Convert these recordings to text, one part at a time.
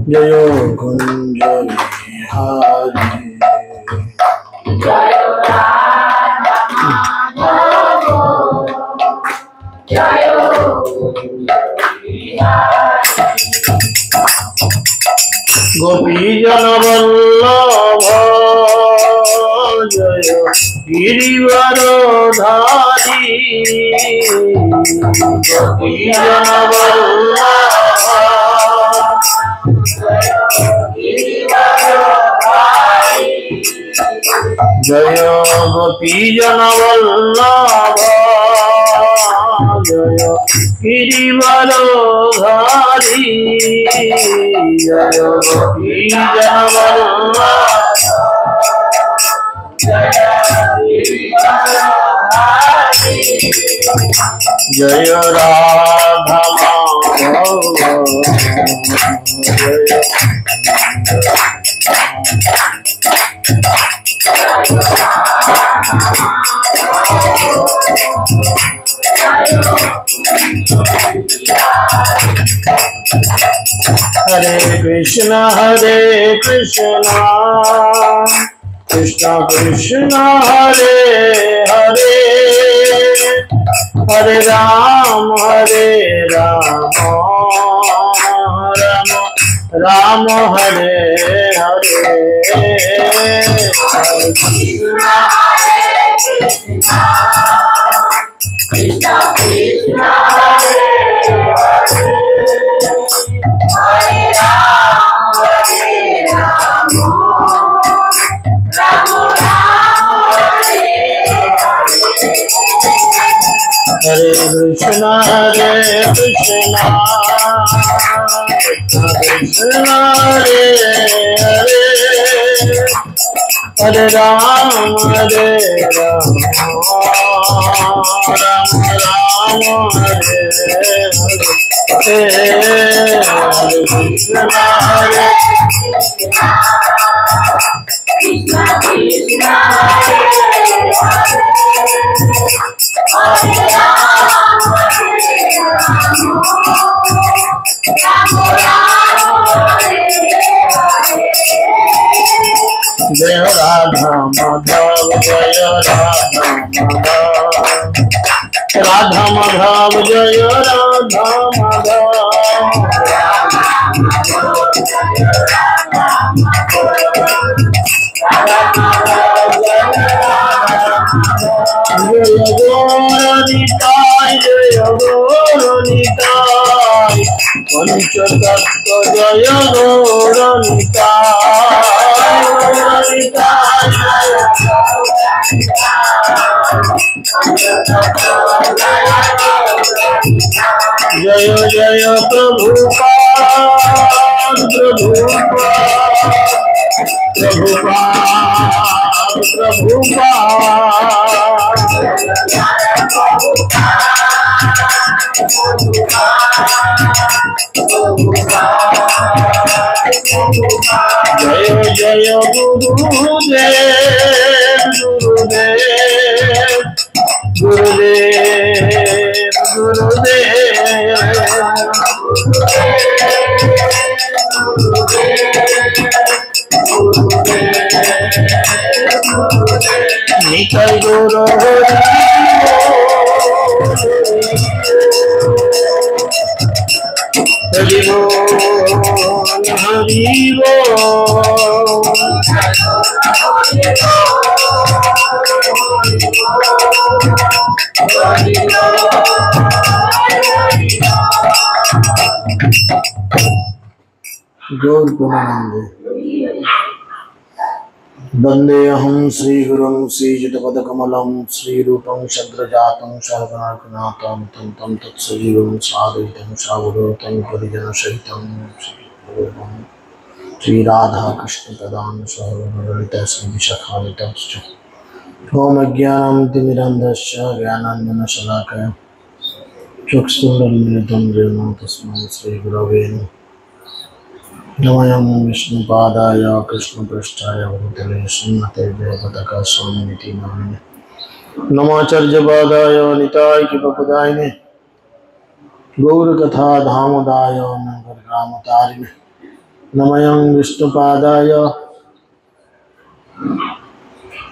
जय कुंज बिहारी जय राधा माधव जय कुंज बिहारी गोपी जन वल्लभ जय गिरिवरधारी गोपी जन वल्लभ जय गोपी जन वल्लभ जय गिरिवरधारी जय गोपी जन वल्लभ जय राधा माधव हरे कृष्ण कृष्ण कृष्ण हरे हरे हरे राम राम राम हरे हरे हरे कृष्ण कृष्ण कृष्ण हरे हरे हरे राम राम हरे हरे कृष्ण कृष्ण हरे हरे हरे राम हरे कृष्ण हरे कृष्ण कृष्ण हरे हरे राम जय राधा माधव जय राधा माधव जय राधा माधव जय गौरनिताय पंचतत्व जय जय जय प्रभुपाद जय जय निकल गुरु हरि गौर पूर्णानंद वंदेऽहं श्रीगुरुं श्रीयुतपदकमलं श्रीरूपं शग्रजातं शरवणरघुनाथं तं तत्सजीवं साद्वैतं सावधूतं परिजनसहितं श्रीरूपं श्रीराधाकृष्णपदां सहगणललिताश्रीविशाखान्वितांश्च ॐ अज्ञानतिमिरन्धस्य ज्ञानाञ्जनशलाकया चक्षुरुन्मीलितं येन तस्मै श्रीगुरवे नमः विष्णुपादाय कृष्णपृष्ठाय भूतले श्रीमते जयपताकास्वामिनिति नामिने नमाचार्यपादाय निताय कृपापदायिने गौरकथा धामदाय नगरग्रामतारिणे नमयं विष्णुपादाय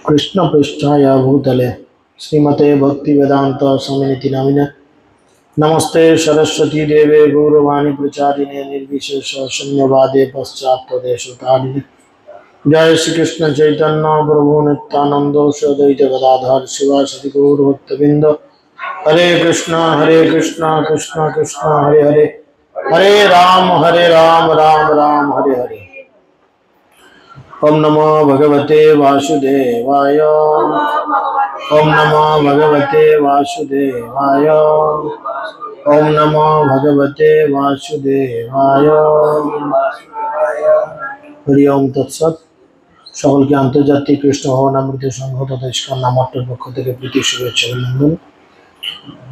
कृष्णपृष्ठाय भूतले श्रीमते भक्तिवेदांत स्वामिनिति नामिने नमस्ते सरस्वती देवे गौरवाणी प्रचारिणे निर्विशेष शून्यवादे पश्चात्देशतारिणे जय श्री कृष्ण चैतन्य प्रभु नित्यानंद श्री अद्वैत गदाधर शिवासदि गौर भक्तबिंद हरे कृष्णा कृष्ण कृष्ण हरे हरे हरे राम राम राम हरे हरे। ओम नमो भगवते वासुदेवाय ओम नमो भगवते वासुदेवाय ओम नमो भगवते वासुदेवाय हरि ओम तत्सत। সকলকে আন্তর্জাতিক কৃষ্ণ ভবনামৃত সংঘ তথা ইস্কন নামট্টের পক্ষ থেকে প্রীতি শুভেচ্ছা অভিনন্দন।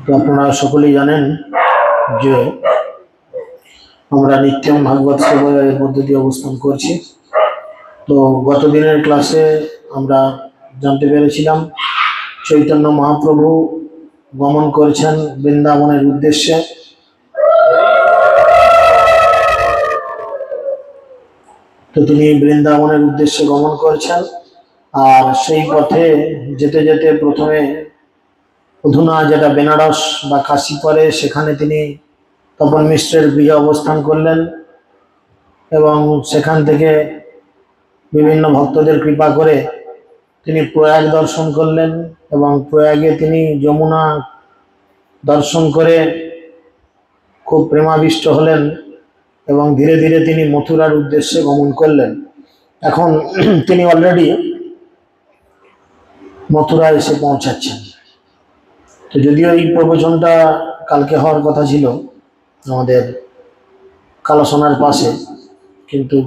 তো আপনারা সকলেই জানেন যে আমরা নিত্যম ভাগবত সেবায় মধ্য দিয়ে অবস্থান করছি। তো গত দিনের ক্লাসে আমরা জানতে পেরেছিলাম চৈতন্য মহাপ্রভু গমন করেছেন বৃন্দাবনের উদ্দেশ্যে। তো তিনি বৃন্দাবনের উদ্দেশ্যে গমন করেছেন, আর সেই পথে যেতে যেতে প্রথমে অধুনা যেটা বেনারস বা কাশী পরে সেখানে তিনি তপন মিশ্রের গৃহে অবস্থান করলেন এবং সেখান থেকে বিভিন্ন ভক্তদের কৃপা করে তিনি প্রয়াগ দর্শন করলেন এবং প্রয়াগে তিনি যমুনা দর্শন করে খুব প্রেমাবিষ্ট হলেন এবং ধীরে ধীরে তিনি মথুরার উদ্দেশ্যে গমন করলেন। এখন তিনি অলরেডি মথুরায় এসে পৌঁছাচ্ছেন। তো যদিও এই প্রবচনটা কালকে হওয়ার কথা ছিল আমাদের কালাসোনার পাশে, কিন্তু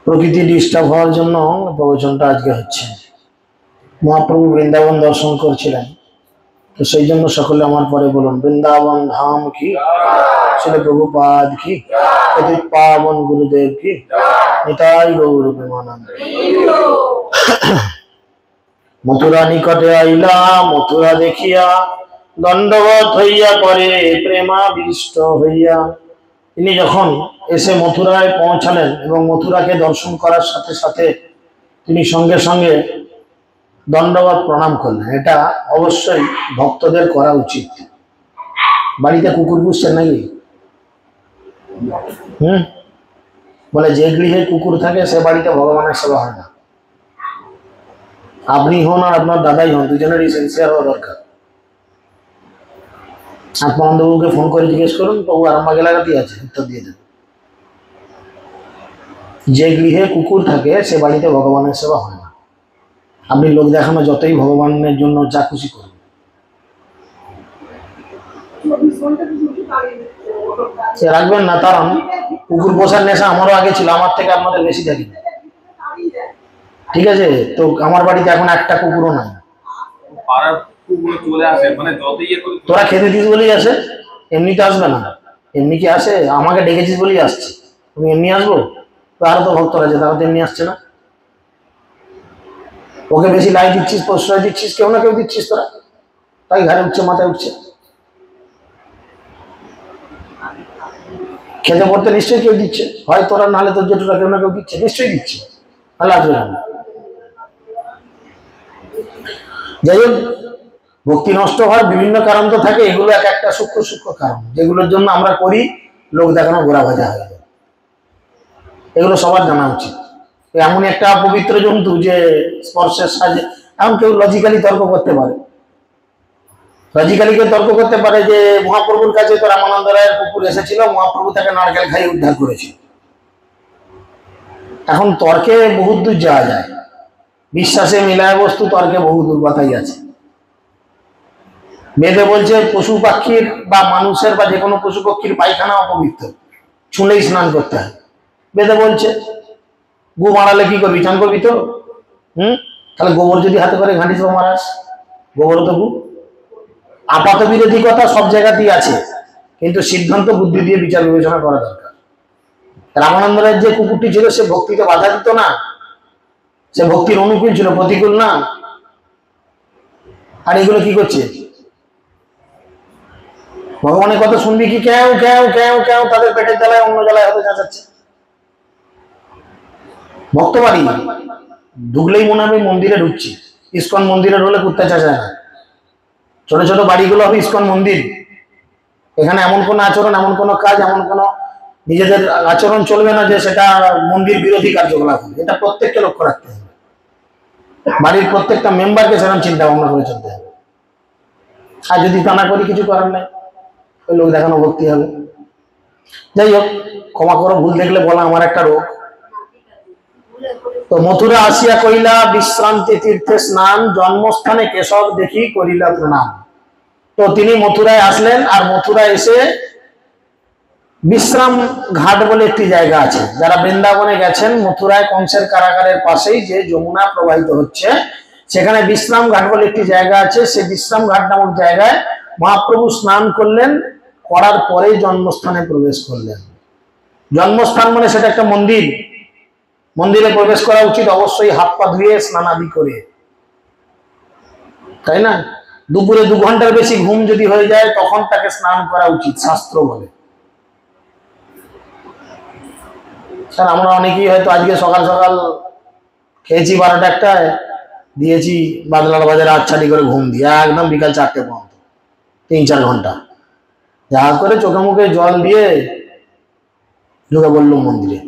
প্রকৃতি ডিস্টার্ব হওয়ার জন্য প্রবচনটা আজকে হচ্ছে। মহাপ্রভু বৃন্দাবন দর্শন করছিলেন, তো সেই জন্য সকলে আমার পরে বলুন বৃন্দাবন ধাম কি, শ্রীল প্রভুপাদ কি, পতিত পাবন গুরুদেব কি, নিতাই গৌর প্রেমানন্দ। মথুরা নিকটে আইলা মথুরা দেখিয়া দণ্ডবত হইয়া পরে প্রেমাবিষ্ট হইয়া। তিনি যখন এসে মথুরায় পৌঁছালেন এবং মথুরাকে দর্শন করার সাথে সাথে তিনি সঙ্গে সঙ্গে দণ্ডবত প্রণাম করলেন। এটা অবশ্যই ভক্তদের করা উচিত। বাড়িতে কুকুর পুষছেন নাকি? বলে যে গৃহে কুকুর থাকে সে বাড়িতে ভগবানের সেবা হয় না। আপনি হন আর আপনার দাদাই হন, দুজনেরই সিনসিয়ার হওয়া দরকার। আত্মানন্দবাবুকে ফোন করে জিজ্ঞেস করুন, বাবু আরামবাগ এলাকাতেই আছে, উত্তর দিয়ে দেবে। যে গৃহে কুকুর থাকে সে বাড়িতে ভগবানের সেবা হয় না। আপনি লোক দেখানো যতই ভগবানের জন্য যা খুশি করুন, সে রাখবেন না। কারণ কুকুর পোষার নেশা আমারও আগে ছিল, আমার থেকে আপনাদের বেশি থাকি, ঠিক আছে? তো আমার বাড়িতে এখন একটা কুকুরও নাই। তোরা খেতে দিস বলেই আসে, এমনি তো আসবে না। এমনি কি আসে? আমাকে ডেকেছিস বলেই আসছে। তুমি এমনি আসবো? তো আরো তো ভক্তরা আছে, তারা তো এমনি আসছে না। ওকে বেশি লাই দিচ্ছিস, প্রশ্রয় দিচ্ছিস, কেউ না কেউ দিচ্ছিস তোরা, তাই ঘরে উঠছে, মাথায় উঠছে। খেতে পড়তে নিশ্চয়ই কেউ দিচ্ছে, হয় তোরা নাহলে তোর জেঠুরা কেউ না কেউ দিচ্ছে, নিশ্চয়ই দিচ্ছে, তাহলে আসবে না। যাই হোক, ভক্তি নষ্ট হওয়ার বিভিন্ন কারণ তো থাকে, এগুলো এক একটা সূক্ষ্ম সূক্ষ্ম কারণ, যেগুলোর জন্য আমরা করি লোক দেখানো ঘোরা ভাজা হয়ে যায়। এগুলো সবার জানা উচিত। এমন একটা পবিত্র জন্তু যে স্পর্শের সাহায্যে, এমন কেউ লজিক্যালি তর্ক করতে পারে, লজিক্যালি কেউ তর্ক করতে পারে যে মহাপ্রভুর কাছে তো রামানন্দ রায়ের কুকুর এসেছিল, মহাপ্রভু তাকে নারকেল খাইয়ে উদ্ধার করেছিল। এখন তর্কে বহু দূর যাওয়া যায়, বিশ্বাসে মিলায় বস্তু তর্কে বহু দূর কথাই আছে। বেদে বলছে পশু পাখির বা মানুষের বা যে কোনো পশু পক্ষীর পায়খানা অপবিত্র, ছুঁলেই স্নান করতে হয়, বেদে বলছে। গু মারালে কি করবি? চান করবি তো? তাহলে গোবর যদি হাতে করে ঘাঁটিস বা মারাস, গোবর তো গু। আপাত বিরোধী কথা সব জায়গাতেই আছে, কিন্তু সিদ্ধান্ত বুদ্ধি দিয়ে বিচার বিবেচনা করা দরকার। রামানন্দ রায়ের যে কুকুরটি ছিল সে ভক্তিতে বাধা দিত না, সে ভক্তির অনুকূল ছিল, প্রতিকূল না। আর এগুলো কি করছে? ভগবানের কথা শুনবি কি কেউ কেউ কেউ কেউ তাদের পেটের জ্বালায় অন্য জ্বালায় হতে চাচ্ছে। ভক্ত বাড়ি ঢুকলেই মনে হবে মন্দিরে ঢুকছি। ইস্কন মন্দিরে হলে কুত্তা চাচায় না, ছোট ছোট বাড়িগুলো হবে ইস্কন মন্দির। এখানে এমন কোনো আচরণ, এমন কোনো কাজ, এমন কোনো নিজেদের আচরণ চলবে না যে সেটা মন্দির বিরোধী কার্যকলাপ হবে। এটা প্রত্যেককে লক্ষ্য রাখতে হবে, বাড়ির প্রত্যেকটা মেম্বারকে সেরকম চিন্তা ভাবনা করে চলতে হবে। আর যদি টানা করি কিছু করার নেই, ওই লোক দেখানো ভক্তি হবে। যাই হোক, ক্ষমা করো, ভুল দেখলে বলা আমার একটা রোগ। তো মথুরা আসিয়া কইলা বিশ্রান্তি তীর্থে স্নান, জন্মস্থানে কেশব দেখি করিলা প্রণাম। তো তিনি মথুরায় আসলেন, আর মথুরায় এসে বিশ্রাম ঘাট বলে একটি জায়গা আছে। যারা বৃন্দাবনে গেছেন, মথুরায় কংসের কারাগারের পাশেই যে যমুনা প্রবাহিত হচ্ছে, সেখানে বিশ্রাম ঘাট বলে একটি জায়গা আছে। সেই বিশ্রাম ঘাট নামক জায়গায় মহাপ্রভু স্নান করলেন, করার পরেই জন্মস্থানে প্রবেশ করলেন। জন্মস্থান মানে সেটা একটা মন্দির, মন্দিরে প্রবেশ করা উচিত অবশ্যই হাত পা ধুয়ে স্নানাদি করে, তাই না? দুপুরে 2 ঘন্টার বেশি ঘুম যদি হয়ে যায় তখন তাকে স্নান করা উচিত, শাস্ত্র বলে। স্যার আমরা অনেকেই হয়তো আজকে সকাল সকাল খেয়েছি 12টা 1টায়, দিয়েছি বাদলার বাজারে 8 করে ঘুম দিয়ে একদম বিকাল 4টে পর্যন্ত, 3-4 ঘন্টা যা করে চোখে মুখে জল দিয়ে ঢুকে বললাম মন্দিরে।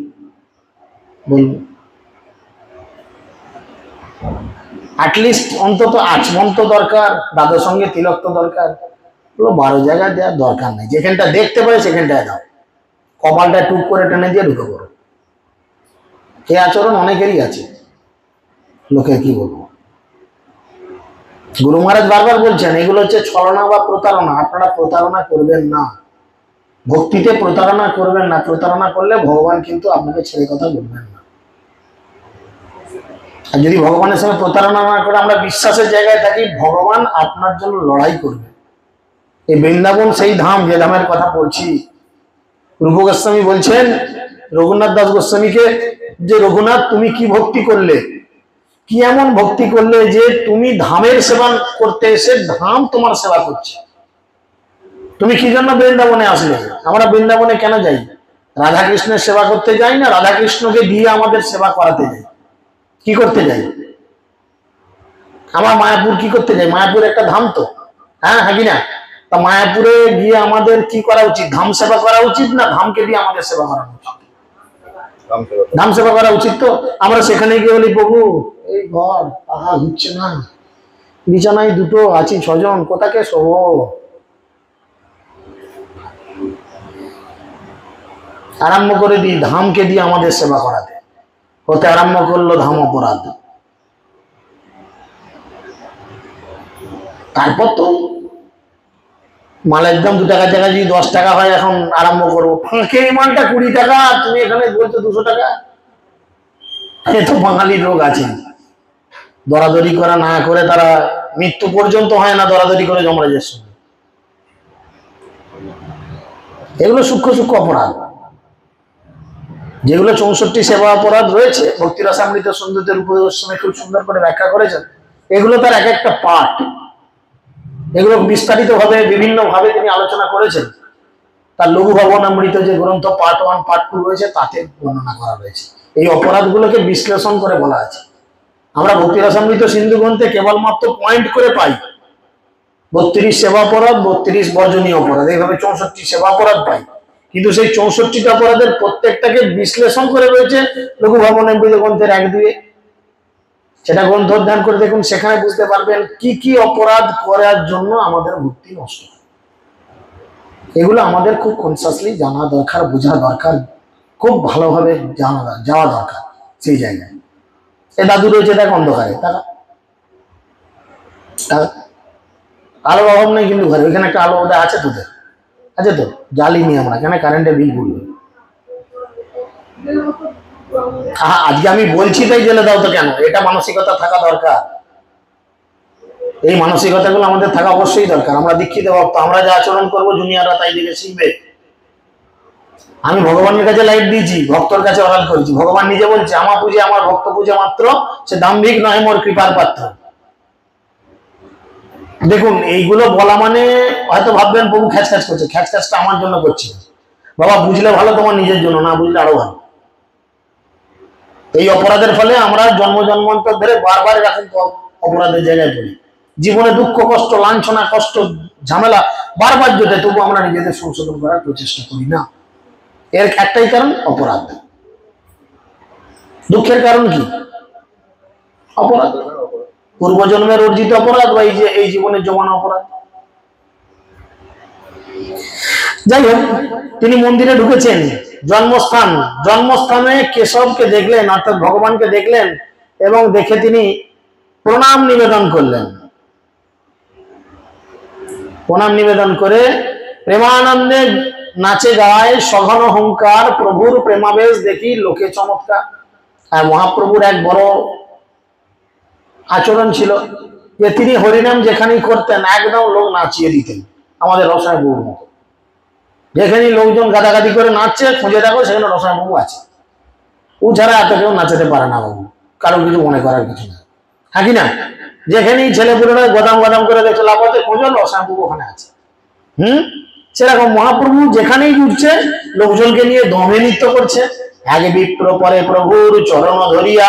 বলল অ্যাটলিস্ট অন্তত আচমন তো দরকার, দাদার সঙ্গে তিলক তো দরকার। 12 জায়গায় দেওয়ার দরকার নেই, যেখানটা দেখতে পারে সেখানটায় দাও, কপালটা টুক করে টেনে দিয়ে ঢুকে পড়ো। এই আচরণ অনেকেরই আছে, লোকে কি বলবো। গুরু মহারাজ বারবার বলছেন এগুলো হচ্ছে ছলনা বা প্রতারণা। আপনারা প্রতারণা করবেন না, ভক্তিতে প্রতারণা করবেন না। প্রতারণা করলে ভগবান কিন্তু আপনাকে ছেড়ে কথা বলবেন না। আর যদি ভগবানের সঙ্গে প্রতারণা না করে আমরা বিশ্বাসের জায়গায় থাকি, ভগবান আপনার জন্য লড়াই করবে। এই বৃন্দাবন সেই ধাম, যে ধামের কথা বলছি। রূপ গোস্বামী বলছেন রঘুনাথ দাস গোস্বামীকে, যে রঘুনাথ তুমি কি ভক্তি করলে, কি এমন ভক্তি করলে যে তুমি ধামের সেবা করতে এসে ধাম তোমার সেবা করছে? তুমি কি জন্য বৃন্দাবনে আসলে? আমরা বৃন্দাবনে কেন যাই? রাধা কৃষ্ণের সেবা করতে যাই না, রাধা কৃষ্ণকে দিয়ে আমাদের সেবা করাতে যাই? কি করতে যাই? আমরা মায়াপুর কি করতে যাই? মায়াপুর একটা ধাম তো, হ্যাঁ হ্যাঁ কি না? তা মায়াপুরে গিয়ে আমাদের কি করা উচিত? ধাম সেবা করা উচিত না ধামকে দিয়ে আমাদের সেবা করা উচিত? ধাম সেবা করা উচিত। তো আমরা সেখানে গিয়ে বলি প্রভু এই ঘর আহা হচ্ছে না, বিছানায় 2টো আছি, 6 জন, কোথাকে শোবো? আরম্ভ করে দিই ধামকে দিয়ে আমাদের সেবা করাতে, হতে আরম্ভ করলো ধাম অপরাধ। তারপর তো মালের দাম 2 টাকার জায়গায় যদি 10 টাকা হয়, এখন আরম্ভ করবো ফাঁকে এই মালটা 20 টাকা, তুমি এখানে বলছো 200 টাকা। এ তো বাঙালির রোগ আছে, দরাদরি করা না করে তারা মৃত্যু পর্যন্ত হয় না দরাদরি করে যমরাজের সঙ্গে। এগুলো সূক্ষ্ম সূক্ষ্ম অপরাধ, যেগুলো 64 সেবা অপরাধ রয়েছে। ভক্তি রসামৃত সৌন্দর্যের রূপ গোস্বামী খুব সুন্দর করে ব্যাখ্যা করেছেন। এগুলো তার এক একটা পার্ট, এগুলো বিস্তারিত ভাবে বিভিন্ন ভাবে তিনি আলোচনা করেছেন। তার লঘু ভবনামৃত যে গ্রন্থ পার্ট 1 পার্ট 2 রয়েছে, তাতে বর্ণনা করা রয়েছে। এই অপরাধগুলোকে বিশ্লেষণ করে বলা আছে। আমরা ভক্তি রসামৃত সিন্ধু গ্রন্থে কেবলমাত্র পয়েন্ট করে পাই 32 সেবা অপরাধ, 32 বর্জনীয় অপরাধ, এইভাবে 64 সেবা অপরাধ পাই। কিন্তু সেই 64টা অপরাধের প্রত্যেকটাকে বিশ্লেষণ করে রয়েছে লঘু ভবনামৃত গ্রন্থের 1-2। সেটা গ্রন্থ অধ্যয়ন করে দেখুন, সেখানে বুঝতে পারবেন কি কি অপরাধ করার জন্য আমাদের ভক্তি নষ্ট হয়। এগুলো আমাদের খুব কনসাসলি জানা দরকার, বোঝা দরকার, খুব ভালোভাবে যাওয়া দরকার সেই জায়গায়। এ দাদু রয়েছে দেখ অন্ধকারে, আলোর অভাব নেই কিন্তু ঘরে, ওইখানে একটা আলো ওদের আছে, তোদের আছে তো? জ্বালিনি আমরা, কেন কারেন্টের বিল পড়বে। আজকে আমি বলছি তাই জেলে দাও তো কেন? এটা মানসিকতা থাকা দরকার। এই মানসিকতাগুলো আমাদের থাকা অবশ্যই দরকার। আমরা দীক্ষিত ভক্ত, আমরা যা আচরণ করবো জুনিয়ররা তাই দেখে শিখবে। আমি ভগবানের কাছে লাইট দিয়েছি, ভক্তর কাছে অরাল করেছি। ভগবান নিজে বলছে আমার পূজে আমার ভক্ত পূজে মাত্র, সে দাম্ভিক নয় মোর কৃপার পাত্র। দেখুন এইগুলো বলা মানে হয়তো ভাববেন প্রভু খ্যাচ খ্যাচ করছে, খ্যাচ খ্যাচটা আমার জন্য করছি। বাবা বুঝলে ভালো, তোমার নিজের জন্য, না বুঝলে আরো ভালো। এই অপরাধের ফলে আমরা জন্ম জন্মান্তর ধরে বারবার এরকম অপরাধের জায়গায় পড়ি। জীবনে দুঃখ কষ্ট লাঞ্ছনা কষ্ট ঝামেলা বারবার জোটে, তবু আমরা নিজেদের সংশোধন করার প্রচেষ্টা করি না। এর একটাই কারণ অপরাধ। দুঃখের কারণ কি? অপরাধ, পূর্বজন্মের অর্জিত অপরাধ বা এই জীবনের জমানো অপরাধ। যাই হোক, তিনি মন্দিরে ঢুকেছেন, জন্মস্থানে কেশবকে দেখলেন, অর্থাৎ ভগবানকে দেখলেন, এবং দেখে তিনি প্রণাম নিবেদন করলেন। প্রণাম নিবেদন করে প্রেমানন্দে নাচে গায় সঘন হুঙ্কার, প্রভুর প্রেমাবেশ দেখি লোকে চমৎকার। আর মহাপ্রভুর এক বড় আচরণ ছিল যে তিনি হরিনাম যেখানেই করতেন একদম লোক নাচিয়ে দিতেন, আমাদের রসায় বাবুর মতো। যেখানে লোকজন গাদাগাদি করে নাচছে, খুঁজে দেখো সেখানে রসায় বাবু আছে। ও ছাড়া এত কেউ নাচাতে পারে না বাবু, কারো কিছু মনে করার কিছু না, হ্যাঁ কি না? যেখানেই ছেলেপুলেরা গদাম গদাম করে দেখছে লাফাতে, খোঁজো রসায় বাবু ওখানে আছে। সেরকম মহাপ্রভু যেখানেই ঘুরছে লোকজনকে নিয়ে দমে নৃত্য করছে। এক বিপ্র পরে প্রভুর চরণ ধরিয়া,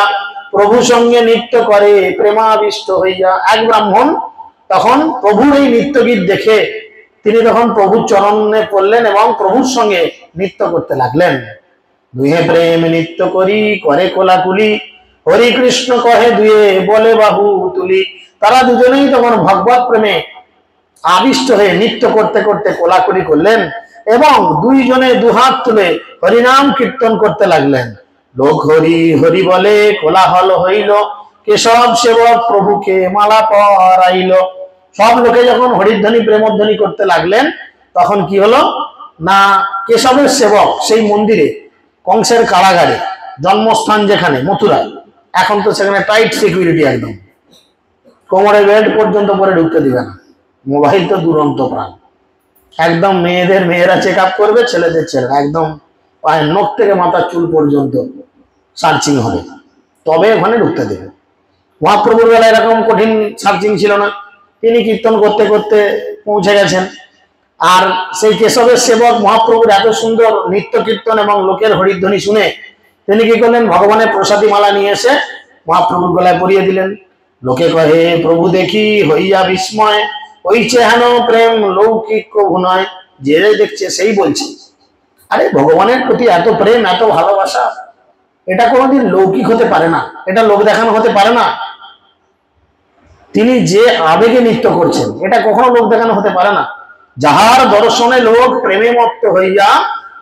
প্রভু সঙ্গে নৃত্য করে প্রেমাবিষ্ট হইয়া। এক ব্রাহ্মণ তখন প্রভুর এই নৃত্য গীত দেখে তিনি তখন প্রভুর চরণে পড়লেন এবং প্রভুর সঙ্গে নৃত্য করতে লাগলেন। দুহে প্রেম নৃত্য করি করে কোলাকুলি, হরি কৃষ্ণ কহে দুয়ে বলে বাহু তুলি। তারা দুজনেই তখন ভগবত প্রেমে আবিষ্ট হয়ে নৃত্য করতে করতে কোলাকুলি করলেন এবং দুইজনে দুহাত তুলে হরিনাম কীর্তন করতে লাগলেন। লোক হরি হরি বলে কোলাহল হইল, কেশব সেবক প্রভুকে মালা পরাইল। সব লোকে যখন হরিধ্বনি প্রেমধ্বনি করতে লাগলেন, তখন কি হলো না, কেশবের সেবক সেই মন্দিরে কংসের কারাগারে, জন্মস্থান যেখানে মথুরায়, এখন তো সেখানে টাইট সিকিউরিটি, একদম কোমরে বেল্ট পর্যন্ত পরে ঢুকতে দিবে না, মোবাইল তো দুরন্ত প্রাণ, একদম মেয়েরা চেক আপ করবে, ছেলেদের ছেলেরা একদম পায়ের নখ থেকে মাথার চুল পর্যন্ত সার্চিং হবে, তবে ওখানে ঢুকতে দেবে। মহাপ্রভুর বেলা এরকম কঠিন সার্চিং ছিল না, তিনি কীর্তন করতে করতে পৌঁছে গেছেন। আর সেই কেশবের সেবক মহাপ্রভুর এত সুন্দর নৃত্য কীর্তন এবং লোকের হরিধ্বনি শুনে তিনি কি করলেন, ভগবানের প্রসাদী মালা নিয়ে এসে মহাপ্রভুর গলায় পরিয়ে দিলেন। লোকে কহে প্রভু দেখি হইয়া বিস্ময়, হইছে হেন প্রেম লৌকিক কভু নয়। যে দেখছে সেই বলছে, আরে ভগবানের প্রতি এত প্রেম এত ভালোবাসা, এটা কোনোদিন লৌকিক হতে পারে না, এটা লোক দেখানো হতে পারে না। তিনি যে আবেগে নৃত্য করছেন, এটা কখনো লোক দেখানো হতে পারে না। যাহার দর্শনে লোক প্রেমে মত্ত হইয়া,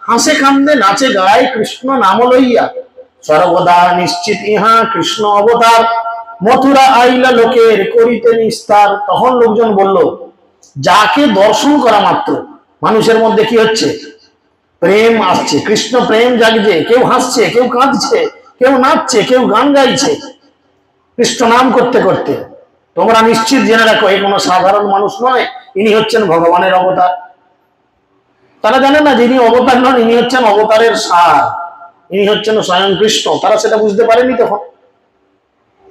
হাসে কান্দে নাচে গায় কৃষ্ণ নাম লইয়া। সর্বদা নিশ্চিত ইহা কৃষ্ণ অবতার, মথুরা আইলা লোকের করিতে নিস্তার। তখন লোকজন বলল, যাকে দর্শন করা মাত্র মানুষের মধ্যে কি হচ্ছে, প্রেম আসছে, কৃষ্ণ প্রেম জাগছে, কেউ হাসছে, কেউ কাঁদছে, কেউ নাচছে, কেউ গান গাইছে কৃষ্ণ নাম করতে করতে। তোমরা নিশ্চিত জেনে রাখো, এই কোনো সাধারণ মানুষ নয়, ইনি হচ্ছেন ভগবানের অবতার। তারা জানে না যিনি অবতার নন, ইনি হচ্ছেন অবতারের সার, ইনি হচ্ছেন স্বয়ং কৃষ্ণ। তারা সেটা বুঝতে পারেনি তখন।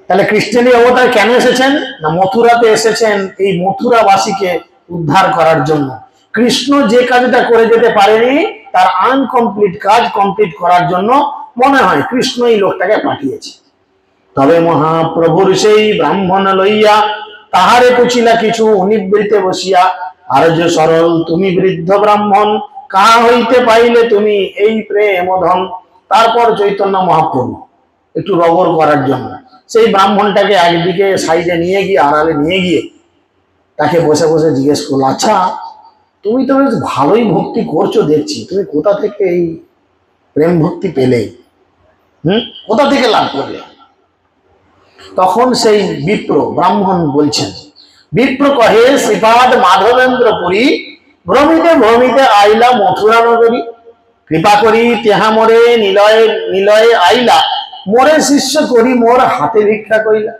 তাহলে কৃষ্ণেরই অবতার কেন এসেছেন না, মথুরাতে এসেছেন এই মথুরাবাসীকে উদ্ধার করার জন্য। কৃষ্ণ যে কাজটা করে যেতে পারেনি, তার আনকমপ্লিট কাজ কমপ্লিট করার জন্য মনে হয় কৃষ্ণ এই লোকটাকে পাঠিয়েছে। তবে মহাপ্রভুর সেই ব্রাহ্মণ লইয়া, তাহারে পুছিলা কিছু নিবৃতে বসিয়া। আর্য সরল তুমি বৃদ্ধ ব্রাহ্মণ, কাহা হইতে পাইলে তুমি এই প্রেম ধন। তারপর চৈতন্য মহাপ্রভু একটু রগড় করার জন্য সেই ব্রাহ্মণটাকে একদিকে সাইডে নিয়ে গিয়ে, আড়ালে নিয়ে গিয়ে তাকে বসে বসে জিজ্ঞেস করলো, আচ্ছা তুমি তো বেশ ভালোই ভক্তি করছো দেখছি, তুমি কোথা থেকে এই প্রেম ভক্তি পেলে, কোথা থেকে লাভ করলে? তখন সেই বিপ্র ব্রাহ্মণ বলছেন, বিপ্র কহে শ্রীপাদ মাধবেন্দ্র পুরী, ভ্রমিতে ভ্রমিতে আইলা মথুরা নগরী। কৃপা করি তেহা মোরে নিলয়ে নিলয়ে আইলা, মোরে শিষ্য করি মোর হাতে ভিক্ষা করিলা।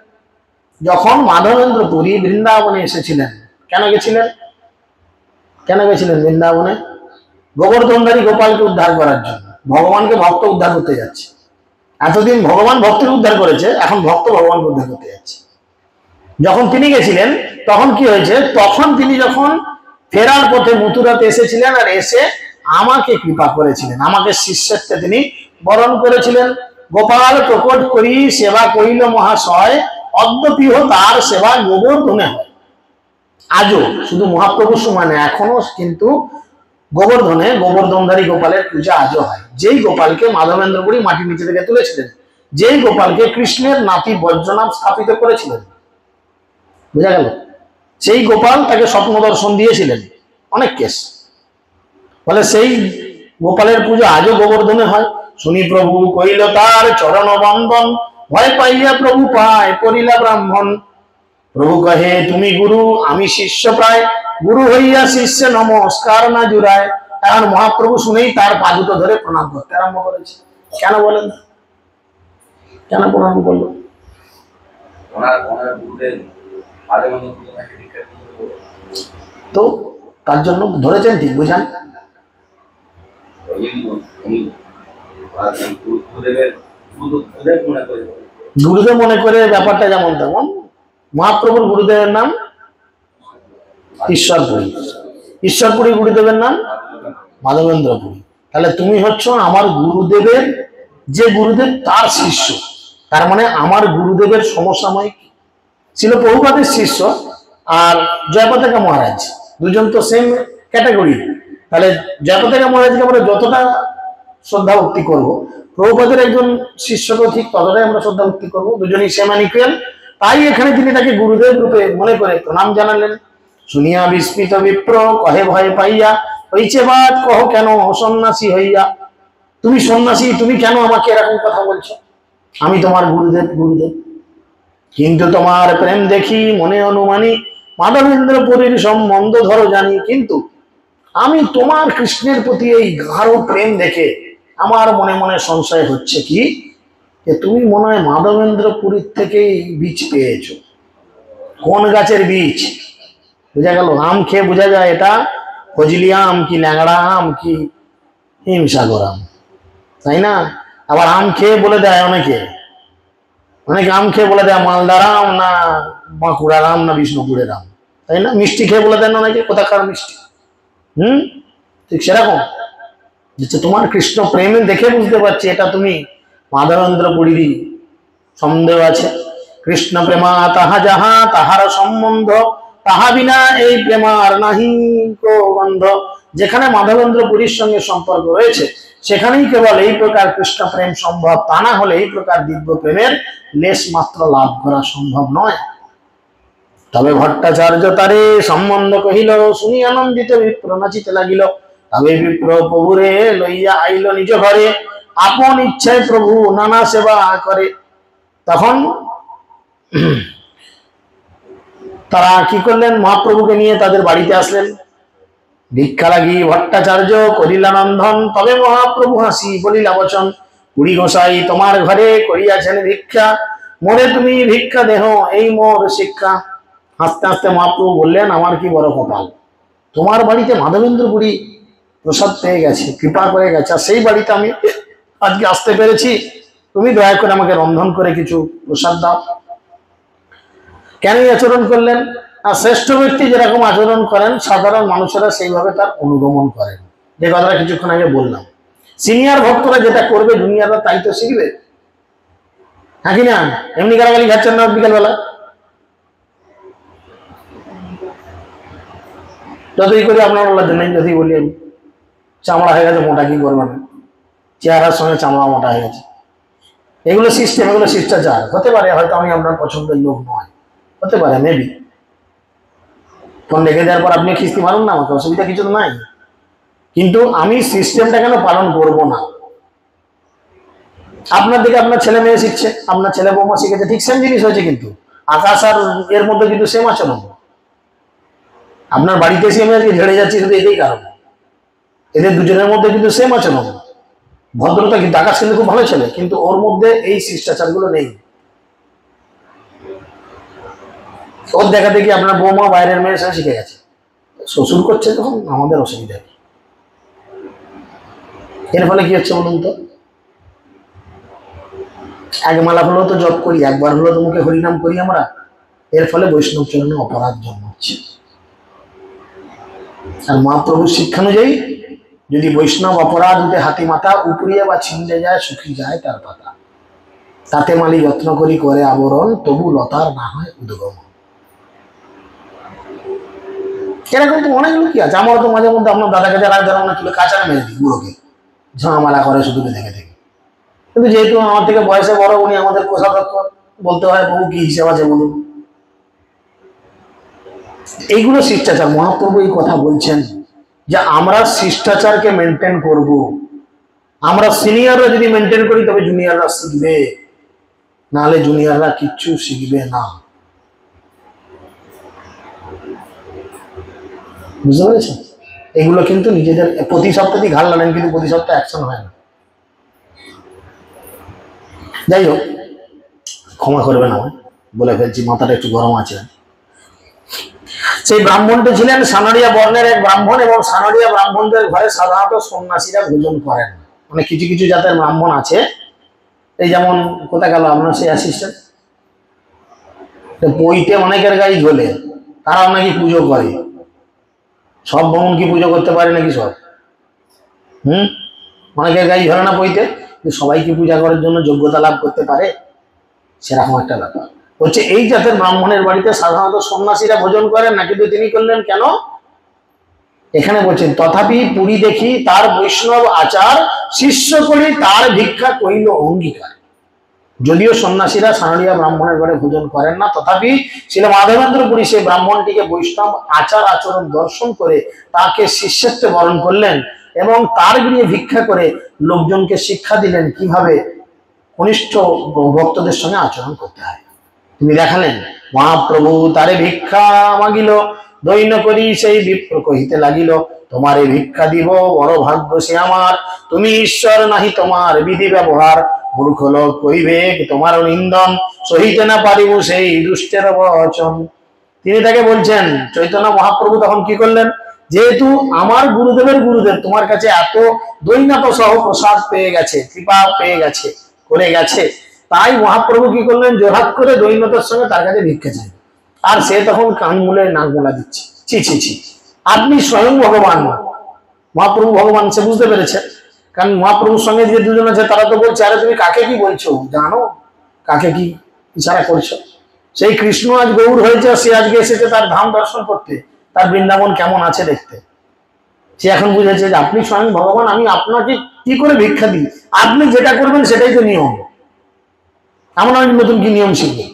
যখন মাধবেন্দ্র পুরী বৃন্দাবনে এসেছিলেন, কেন গেছিলেন বৃন্দাবনে? গোবর্ধনধারী গোপালকে উদ্ধার করার জন্য। ভগবানকে ভক্ত উদ্ধার করতে যাচ্ছে। এতদিন ভগবান ভক্তের উদ্ধার করেছে, এখন ভক্ত ভগবানকে উদ্ধার করতে যাচ্ছে। যখন তিনি গেছিলেন তখন কি হয়েছে, তখন তিনি যখন ফেরার পথে মথুরাতে এসেছিলেন আর এসে আমাকে কৃপা করেছিলেন, আমাকে শিষ্যত্বে তিনি বরণ করেছিলেন। গোপাল প্রকট করি সেবা করিল মহাশয়, অদ্যপিহ তার সেবা গোবর্ধনে হয়। আজও শুধু মহাপ্রভুর সময় না, এখনো কিন্তু গোবর্ধনে গোবর্ধনধারী গোপালের পূজা আজও হয়। যেই গোপালকে মাধবেন্দ্রপুরী মাটির নিচে থেকে তুলেছিলেন, যেই গোপালকে কৃষ্ণের নাতি বজ্রনাথ স্থাপিত করেছিলেন, বুঝা গেল, সেই গোপাল তাকে স্বপ্ন দর্শন দিয়েছিলেন। অনেক কেস বলে সেই গোপালের পুজো আজও গোবর্ধনে হয়। শুনি প্রভু কইল তার চরণ বন্দন, ভয় পাইয়া প্রভু পায় পরিলা ব্রাহ্মণ। প্রভু কহে তুমি গুরু আমি শিষ্য প্রায়, গুরু হইয়া শিষ্যে নমস্কার না জুড়ায়। এখন মহাপ্রভু শুনেই তার পা দুটো ধরে প্রণাম করতে আরম্ভ করেছে। কেন বলেন, কেন প্রণাম করলো? তো তার জন্য ধরেছেন, ঠিক বুঝান। গুরুদেব মনে করে ব্যাপারটা যেমন তেমন। মহাপ্রভুর গুরুদেবের নাম ঈশ্বরপুরী, ঈশ্বরপুরী গুরুদেবের নাম মাধবেন্দ্রপুরী। তাহলে তুমি হচ্ছ আমার গুরুদেবের যে গুরুদেব তার শিষ্য, তার মানে আমার গুরুদেবের সমসাময়িক ছিল প্রভুপাদের শিষ্য আর জয়পতাকা মহারাজ, দুজন তো সেম ক্যাটাগরি। তাহলে জয়পতাকা মহারাজকে আমরা যতটা শ্রদ্ধা ভক্তি করবো, প্রভুপাদের একজন শিষ্যকে ঠিক ততটাই আমরা শ্রদ্ধা ভক্তি করবো। দুজনই সেম অ্যান্ড ইকুয়াল। তাই এখানে তিনি তাকে গুরুদেব রূপে মনে করে প্রণাম জানালেন। শুনিয়া বিস্মিত বিপ্র কহে ভয় পাইয়া, হইছে বাদ কহ কেন সন্ন্যাসী হইয়া। তুমি সন্ন্যাসী, তুমি কেন আমাকে এরকম কথা বলছো? আমি তোমার গুরুদেব, গুরুদেব। কিন্তু তোমার প্রেম দেখি মনে অনুমানী, মাধবেন্দ্রপুরীর সম্বন্ধ ধরো জানি। কিন্তু আমি তোমার কৃষ্ণের প্রতি এই গাঢ় প্রেম দেখে আমার মনে মনে সংশয় হচ্ছে কি, যে তুমি মনে হয় মাধবেন্দ্রপুরীর থেকেই বীজ পেয়েছো। কোন গাছের বীজ? বোঝা গেল, আম খেয়ে বোঝা যায় এটা ফজলি আম কি ল্যাংড়া আম কি হিমসাগর আম, তাই না? আবার আম খেয়ে বলে দেয় অনেকে, অনেকে আম খেয়ে বলে দেয় মালদার আম না বাঁকুড়ার আম না বিষ্ণুপুরের আম, তাই না? মিষ্টি খেয়ে বলে দেন অনেকে কোথাকার মিষ্টি। ঠিক সেরকম তোমার কৃষ্ণ প্রেমে দেখে বুঝতে পারছি এটা তুমি মাধবেন্দ্রপুরীরই সন্দেহ আছে। কৃষ্ণ প্রেমা তাহা যাহা তাহার সম্বন্ধ, তাহা বিনা এই প্রেমার নাহি কো গন্ধ। যেখানে মাধবেন্দ্রপুরীর সঙ্গে সম্পর্ক রয়েছে সেখানেই কেবল এই প্রকার কৃষ্ণ প্রেম সম্ভব, তা না হলে এই প্রকার দিব্য প্রেমের লেশ মাত্র লাভ করা সম্ভব নয়। তবে ভট্টাচার্য তারে সম্বন্ধ কহিল, শুনি আনন্দিত বিপ্র নাচিতে লাগিল। তবে বিপ্র প্রভুরে লইয়া আইল নিজ ঘরে, আপন ইচ্ছায় প্রভু নানা সেবা করে। তখন তারা কি করলেন, মহাপ্রভুকে নিয়ে তাদের বাড়িতে আসলেন। ভিক্ষা লাগি ভট্টাচার্য করিলা নন্দন, তবে মহাপ্রভু হাসি বলিলা বচন, পুরী গোসাই তোমার ঘরে করিয়াছেন ভিক্ষা, মোরে তুমি ভিক্ষা দেহ এই মোর শিক্ষা। হাসতে হাসতে মহাপ্রভু বললেন, আমার কি বড় কপাল, তোমার বাড়িতে মাধবেন্দ্রপুরী প্রসাদ পেয়ে গেছে, কৃপা করে গেছে, আর সেই বাড়িতে আমি আজকে আসতে পেরেছি। তুমি দয়া করে আমাকে রন্ধন করে কিছু প্রসাদ দাও। কেন আচরণ করলেন? আর শ্রেষ্ঠ ব্যক্তি যেরকম আচরণ করেন সাধারণ মানুষেরা সেইভাবে তার অনুগমন করেন। যে কথাটা কিছুক্ষণ আগে বললাম, সিনিয়র ভক্তরা যেটা করবে জুনিয়ররা তাই তো শিখবে, হ্যাঁ কি না? এমনি গালাগালি খাচ্ছেন না বিকালবেলা? যতই করি আপনার বলার নেই, যদি বলি চামড়া হয়ে গেছে মোটা, কি করবেন? চেহারার সঙ্গে চামড়া মোটা হয়ে গেছে। এগুলো সিস্টেম, এগুলো শিষ্টাচার। হতে পারে হয়তো আমি আপনার পছন্দের লোক নয়, হতে পারে মেবি। ফোন রেখে দেওয়ার পর আপনি খিস্তি মারুন না, আমাকে অসুবিধা কিছু তো নাই। কিন্তু আমি সিস্টেমটা কেন পালন করব না? আপনার দিকে আপনার ছেলে মেয়ে শিখছে, আপনার ছেলে বৌমা শিখেছে, ঠিক সেম জিনিস হয়েছে। কিন্তু আকাশ আর এর মধ্যে কিন্তু সেম আচরণ। আপনার বাড়িতে এসে আমি আজকে ঝেড়ে যাচ্ছি শুধু এটাই কারণ, এদের দুজনের মধ্যে কিন্তু সেম আচরণ, ভদ্রতা। কিন্তু আকাশ কিন্তু খুব ভালো ছেলে, কিন্তু ওর মধ্যে এই শিষ্টাচারগুলো নেই। ওর দেখা দেখি আপনার বৌমা বাইরের মেয়ের সাথে শিখে গেছে, শ্বশুর করছে তখন আমাদের অসুবিধা। এর ফলে কি হচ্ছে বলুন তো? এক মালা হলেও তো জপ করি, একবার হলেও তো মুখে হরিনাম করি আমরা, এর ফলে বৈষ্ণব চরণে অপরাধ জন্মাচ্ছে। আর মহাপ্রভুর শিক্ষানুযায়ী যদি বৈষ্ণব অপরাধ হতে হাতি মাথা উপরিয়ে বা ছিঁড়ে যায়, শুকিয়ে যায় তার পাতা। তাতে মালি যত্ন করি করে আবরণ, তবু লতার না হয় উদ্গম। এরকম তো অনেক লোকই আছে। আমার তো মাঝে মধ্যে আপনার দাদাকে যারা যারা তুলে কাঁচারা মেরে দিই, বুড়োকে ঝামেলা করে শুধু দেখে দেখে। কিন্তু যেহেতু আমার থেকে বয়সে বড়, উনি আমাদের কোষাধ্যক্ষ, বলতে হয় বহু কি হিসেব আছে বলুন। এইগুলো শিষ্টাচার। মহাপ্রভু এই কথা বলছেন যে আমরা শিষ্টাচারকে মেনটেন করব। আমরা সিনিয়ররা যদি মেনটেন করি তবে জুনিয়ররা শিখবে, নাহলে জুনিয়ররা কিচ্ছু শিখবে না। বুঝতে পেরেছেন? এগুলো কিন্তু নিজেদের প্রতি সপ্তাহে ঘাল লাগেন, কিন্তু প্রতি সপ্তাহে অ্যাকশন হয় না। যাই হোক, ক্ষমা করবেন আমায়, বলে ফেলছি, মাথাটা একটু গরম আছে। সেই ব্রাহ্মণটি ছিলেন সানরিয়া বর্ণের এক ব্রাহ্মণ, এবং সানরিয়া ব্রাহ্মণদের ঘরে সাধারণত সন্ন্যাসীরা ভোজন করেন। মানে কিছু কিছু জাতের ব্রাহ্মণ আছে, এই যেমন কোথায় গেল আপনার সেই অ্যাসিস্ট্যান্ট, বইতে অনেকের গায়ে ঝোলে, তারাও নাকি পুজো করে। সব ব্রাহ্মণ কি পুজো করতে পারে নাকি? সব অনেকের গায়ে ঝরে না বইতে, সবাই কি পূজা করার জন্য যোগ্যতা লাভ করতে পারে? সেরকম একটা ব্যাপার হচ্ছে। এই জাতের ব্রাহ্মণের বাড়িতে সাধারণত সন্ন্যাসীরা ভোজন করেন না, কিন্তু তিনি করলেন কেন? এখানে বলছেন, তথাপি পুরী দেখি তার বৈষ্ণব আচার, শিষ্য করি তার ভিক্ষা কইল অঙ্গীকার। যদিও সন্ন্যাসীরা সানরিয়া ব্রাহ্মণের ঘরে ভোজন করেন না, তথাপি শ্রী মাধবেন্দ্র পুরী সেই ব্রাহ্মণটিকে বৈষ্ণব আচার আচরণ দর্শন করে তাকে শিষ্যত্বে বরণ করলেন, এবং তার গৃহে ভিক্ষা করে লোকজনকে শিক্ষা দিলেন কিভাবে কনিষ্ঠ ভক্তদের সঙ্গে আচরণ করতে হয়। তিনি দেখালেন, মহাপ্রভু তারে ভিক্ষা মাগিল, দৈন্য করি সেই বিপ্র কহিতে লাগিল, তোমারে ভিক্ষা দিব বড় ভাগ্য সে আমার, তুমি ঈশ্বর নাহি তোমার বিধি ব্যবহার, মূর্খ লোক কইবে তোমার নিন্দন, সহিতে না পারিব সেই দুষ্টের বচন। তিনি তাকে বলছেন, চৈতন্য মহাপ্রভু তখন কি করলেন, যেহেতু আমার গুরুদেবের গুরুদেব তোমার কাছে এত দৈন্যত সহ প্রসাদ পেয়ে গেছে, কৃপা পেয়ে গেছে, করে গেছে, তাই মহাপ্রভু কি করলেন, জোরহাত করে দৈন্যতার সঙ্গে তার কাছে ভিক্ষা চাই। আর সে তখন কান মুলে নাক গোলা দিচ্ছে, ছি ছি ছি, আপনি স্বয়ং ভগবান। মহাপ্রভু ভগবান সে বুঝতে পেরেছে, কারণ মহাপ্রভুর সঙ্গে যে দুজন আছে তারা তো বলছে, আরে তুমি কাকে কি বলছো, জানো কাকে কি ইশারা করছো? সেই কৃষ্ণ আজ গৌর হয়েছে, সে আজকে এসেছে তার ধাম দর্শন করতে, তার বৃন্দাবন কেমন আছে দেখতে। সে এখন বুঝেছে যে আপনি স্বয়ং ভগবান, আমি আপনাকে কি করে ভিক্ষা দিই, আপনি যেটা করবেন সেটাই তো নিয়ম, এমন আমি নতুন কি নিয়ম শিখবো?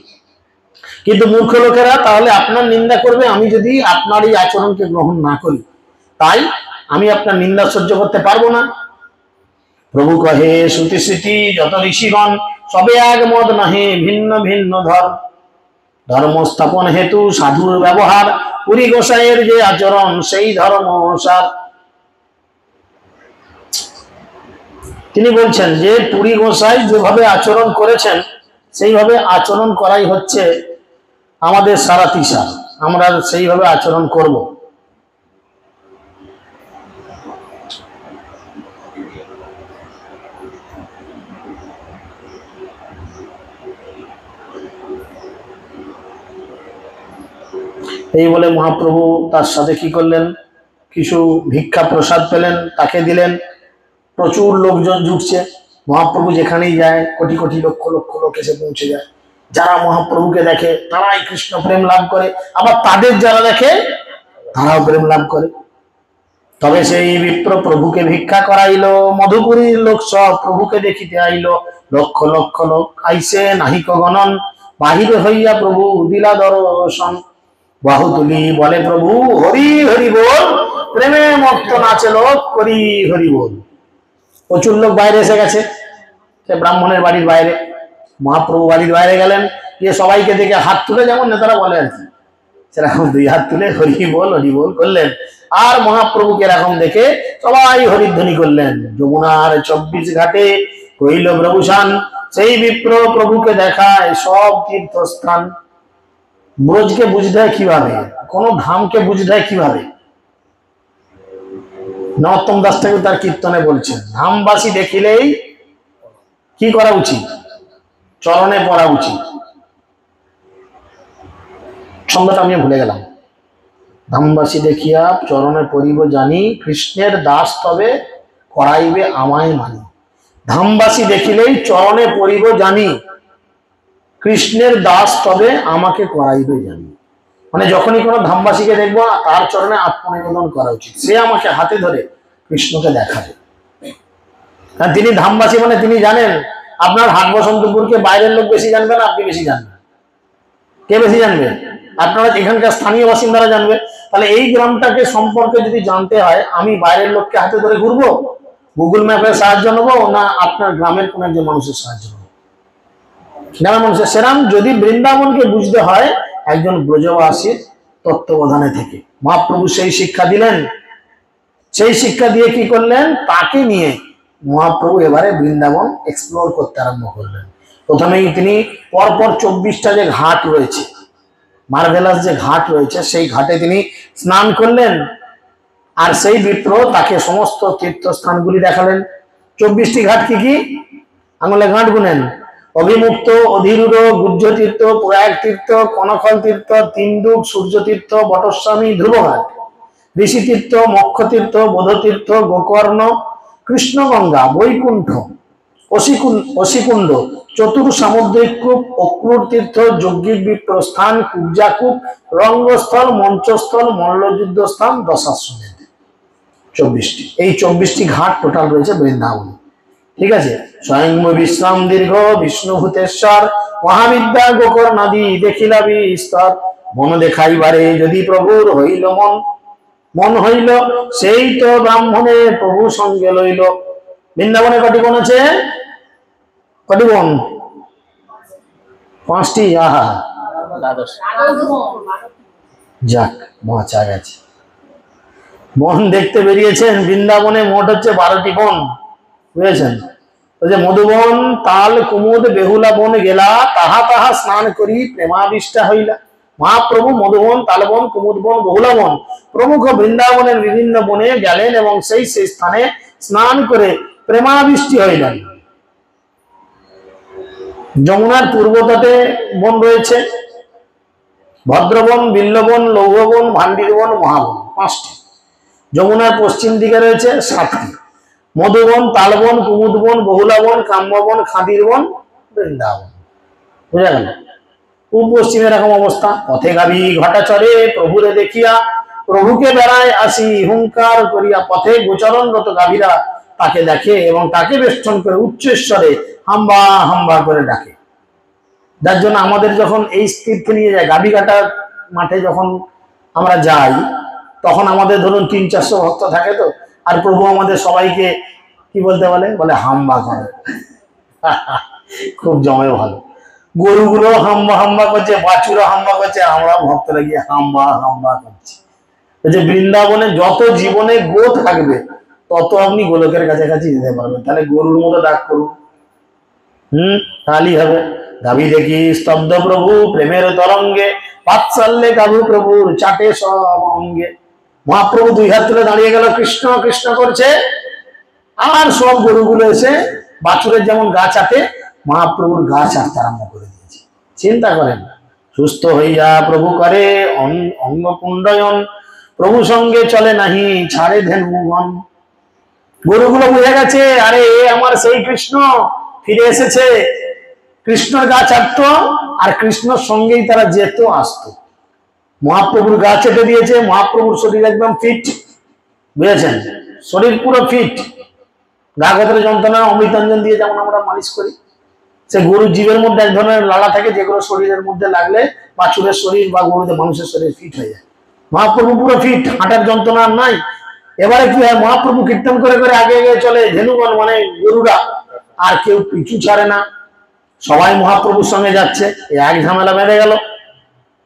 কিন্তু মূর্খ লোকেরা তাহলে আপনার নিন্দা করবে আমি যদি আপনার এই আচরণকে গ্রহণ না করি, তাই আমি আপনার নিন্দা সহ্য করতে পারবো না। প্রভু কহে, শ্রুতি স্মৃতি যত ঋষিগণ, সবে এক মত নাহে ভিন্ন ভিন্ন ধর্ম, ধর্ম স্থাপন হেতু সাধুর ব্যবহার, পুরী গোসাইয়ের যে আচরণ সেই ধর্ম সার। তিনি বলছেন যে পুরী গোসাই যেভাবে আচরণ করেছেন সেইভাবে আচরণ করাই হচ্ছে আমাদের সারা তিসা, আমরা সেইভাবে আচরণ করব। এই বলে মহাপ্রভু তার সাথে কি করলেন, কিছু ভিক্ষা প্রসাদ পেলেন, তাকে দিলেন। প্রচুর লোকজন জুটছে, মহাপ্রভু যেখানেই যায় কোটি কোটি লক্ষ লক্ষ লোক এসে পৌঁছে যায়। যারা মহাপ্রভুকে দেখে তারাই কৃষ্ণ প্রেম লাভ করে, আবার তাদের যারা দেখে তারাও প্রেম লাভ করে। তবে সেই বিপ্র প্রভুকে ভিক্ষা করাইল, মধুপুরীর লোক সব প্রভুকে দেখিতে আইল, লক্ষ লক্ষ লোক আইসে নাহিক গণন, বাহিরে হইয়া প্রভু দিলা দর্শন। বাহু তুলি বলে প্রভু হরি হরি বল, প্রেমে মত্ত নাচে লোক করি হরি বল। প্রচুর লোক বাইরে এসে গেছে, সে ব্রাহ্মণের বাড়ির বাইরে। মহাপ্রভু বাড়ির বাইরে গেলেন, গিয়ে সবাইকে দেখে হাত তুলে, যেমন নেতারা বলে আর কি, সেরকম দুই হাত তুলে হরি বল করলেন। আর মহাপ্রভুকে এরকম দেখে সবাই হরিধ্বনি করলেন। যমুনার 24 ঘাটে কইল প্রভুষান, সেই বিপ্র প্রভুকে দেখায় সব তীর্থস্থান। ব্রজকে বুঝতে হয় কিভাবে, কোন ধামকে বুঝতে হয় কিভাবে? নরোত্তম দাস ঠাকুর তার কীর্তনে বলছেন, ধামবাসী দেখিলেই কি করা উচিত, চরণে পড়া উচিত। ছন্দটা আমি ভুলে গেলাম। ধামবাসী দেখিয়া চরণে পড়িব জানি, কৃষ্ণের দাস তবে করাইবে আমায় মানি। ধামবাসী দেখিলেই চরণে পড়িব জানি, কৃষ্ণের দাস তবে আমাকে করাইবে জানি। মানে যখনই কোনো ধামবাসীকে দেখবো তার চরণে আত্মনিবেদন করা উচিত, সে আমাকে হাতে ধরে কৃষ্ণকে দেখাবে। আর তিনি ধামবাসী মানে তিনি জানেন আপনার হাট বসন্তপুরকে বাইরের লোক বেশি জানবে না আপনি বেশি জানবেন? কে বেশি জানবে? আপনারা এখানকার স্থানীয় বাসিন্দারা জানবে। তাহলে এই গ্রামটাকে সম্পর্কে যদি জানতে হয় আমি বাইরের লোককে হাতে ধরে ঘুরবো, গুগল ম্যাপের সাহায্য নেবো, না আপনার গ্রামের কোন একজন মানুষের সাহায্য নেবো? গ্রামের মানুষের সেরাম যদি বৃন্দাবনকে বুঝতে হয় একজন ব্রজবাসীর তত্ত্বাবধানে থেকে মহাপ্রভু সেই শিক্ষা দিলেন। সেই শিক্ষা দিয়ে কি করলেন, তাকে নিয়ে মহাপ্রভু এবারে বৃন্দাবন এক্সপ্লোর করতে আরম্ভ করলেন। প্রথমেই তিনি পরপর 24টা যে ঘাট রয়েছে, মার্ভেলাস যে ঘাট রয়েছে, সেই ঘাটে তিনি স্নান করলেন। আর সেই বিপ্র তাকে সমস্ত তীর্থস্থানগুলি দেখালেন। 24টি ঘাট কি কি? আঙুলে ঘাট গুনেন। অভিমুক্ত, অধীরূঢ়, গুহ্য তীর্থ, প্রয়াগ তীর্থ, কনকল তীর্থ, তিন্দুক, সূর্য তীর্থ, বটস্বামী, ধ্রুবঘাট, ঋষি তীর্থ, মক্ষ তীর্থ, বোধ তীর্থ, গোকর্ণ, কৃষ্ণগঙ্গা, বৈকুণ্ঠ, অশিকুণ্ড, চতুর সামুদ্রিক কূপ, অক্রূর তীর্থ, যজ্ঞিক বিপ্রস্থান, কুব্জাকূপ, রঙ্গস্থল, মঞ্চস্থল, মল্লযুদ্ধ স্থান, দশাশ্বমেধ। 24টি। এই 24টি ঘাট টোটাল রয়েছে বৃন্দাবন। ঠিক আছে। স্বয়ং বিশ্রাম দীর্ঘ বিষ্ণুভূতেশ্বর, মহাবিদ্যা গোকর্ণাদি দেখিলা বিস্তর, মন দেখাইবারে যদি প্রভুর হইল মন, মন হইল সেই তো ব্রাহ্মণে প্রভু সঙ্গে লইল। বৃন্দাবনে কটি বন আছে? কটি বন? 5টি। আহা, যাক বাঁচা গেছে। বন দেখতে বেরিয়েছেন বৃন্দাবনে, মোট হচ্ছে 12টি বন, বুঝেছেন? যে মধুবন, তাল, কুমুদ, বেহুলা বন গেলা, তাহা তাহা স্নান করি প্রেমাবিষ্টা হইলা। মহাপ্রভু মধুবন, তালবন, কুমুদ বন, বহুলা বন প্রমুখ বৃন্দাবনের বিভিন্ন বনে গেলেন এবং সেই সেই স্থানে স্নান করে প্রেমাবিষ্টি হইলেন। যমুনার পূর্ব তটে বন রয়েছে ভদ্রবন, বিল্লবন, লৌহবন, ভান্ডিরবন, মহাবন, 5টি। যমুনার পশ্চিম দিকে রয়েছে 7টি। মধুবন, তালবন, কুমুদবন, বহুলাবন, কাম্যবন, খাদিরবন, বৃন্দাবন। বুঝা গেল? পূর্ব পশ্চিমে এরকম অবস্থা। পথে গাভী ঘটা চরে প্রভুরে দেখিয়া, প্রভুকে বেড়ায় আসি হুঙ্কার করিয়া। পথে গোচরণরত গাভীরা তাকে দেখে এবং তাকে বেষ্টন করে উচ্চস্বরে হাম্বা হাম্বা করে ডাকে। যার জন্য আমাদের যখন এই তীর্থে নিয়ে যায়, গাভী ঘাটা মাঠে যখন আমরা যাই, তখন আমাদের ধরুন 300-400 ভক্ত থাকে তো, আর প্রভু আমাদের সবাইকে কি বলতে বলে হাম্বা করে। খুব জমে ভালো। গরুগুলো হাম্বা হাম্বা করছে, বাছুরা হাম্বা করছে, আমরা ভক্তরা গিয়ে হাম্বা হাম্বা করছি। যে বৃন্দাবনে যত জীবনে গো থাকবে তত আপনি গোলকের কাছাকাছি যেতে পারবেন। তাহলে গরুর মতো ডাক করুন, তাহলেই হবে। গাভী দেখি স্তব্ধ প্রভু প্রেমের তরঙ্গে, বাৎসল্যে গাভু প্রভুর চাটে সব অঙ্গে। মহাপ্রভু 2 হাত তুলে দাঁড়িয়ে গেল, কৃষ্ণ কৃষ্ণ করছে, আর সব গরুগুলো এসে বাছুরের যেমন গা চাটে মহাপ্রভুর গা চাটতে আরম্ভ করে দিয়েছে। চিন্তা করেন, সুস্থ হইয়া প্রভু করে অঙ্গ কুণ্ডয়ন, প্রভু সঙ্গে চলে নাহি ছাড়ে ধেনুগণ। গরুগুলো বুঝে গেছে, আরে এ আমার সেই কৃষ্ণ ফিরে এসেছে। কৃষ্ণর গা চাটতো আর কৃষ্ণর সঙ্গেই তারা যেত আসতো। মহাপ্রভুর গা চেটে দিয়েছে, মহাপ্রভুর শরীর একদম ফিট, বুঝেছেন? শরীর পুরো ফিট। গা গতরে যন্ত্রণা অমৃতাঞ্জন দিয়ে যেমন আমরা মালিশ করি, সে গরুর জীবের মধ্যে এক ধরনের লালা থাকে যেগুলো শরীরের মধ্যে লাগলে বাছুরের শরীর বা গরুদের মানুষের শরীর ফিট হয়ে যায়। মহাপ্রভু পুরো ফিট, হাঁটার যন্ত্রণা নাই। এবারে কি হয়, মহাপ্রভু কীর্তন করে করে আগে আগে চলে ধেনুগণ মানে গরুরা, আর কেউ পিছু ছাড়ে না, সবাই মহাপ্রভুর সঙ্গে যাচ্ছে। এক ঝামেলা বেঁধে গেল,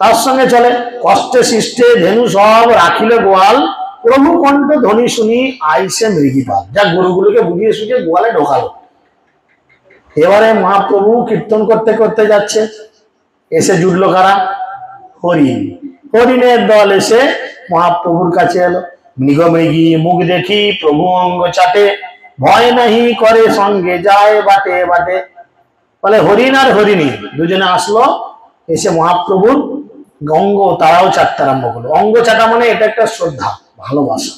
তার সঙ্গে চলে। কষ্টে সৃষ্টে ধেনু সব রাখিল গোয়াল, প্রভু কণ্ঠ ধ্বনি শুনি আইসে মৃগীপাল। যা গরুগুলোকে বুঝিয়ে সুঝিয়ে গোয়ালে ঢোকালো। এবারে মহাপ্রভু কীর্তন করতে করতে যাচ্ছে, এসে জুটলো কারা? হরিণ। হরিণের দল এসে মহাপ্রভুর কাছে এলো। মৃগমৃগী মুখ দেখি প্রভু অঙ্গ চাটে, ভয় নাহি করে সঙ্গে যায় বাটে বাটে। বলে হরিণ আর হরিণী দুজনে আসলো, এসে মহাপ্রভুর অঙ্গ তারাও চাটতে আরম্ভ করলো। অঙ্গ চাটা মানে এটা একটা শ্রদ্ধা, ভালোবাসা।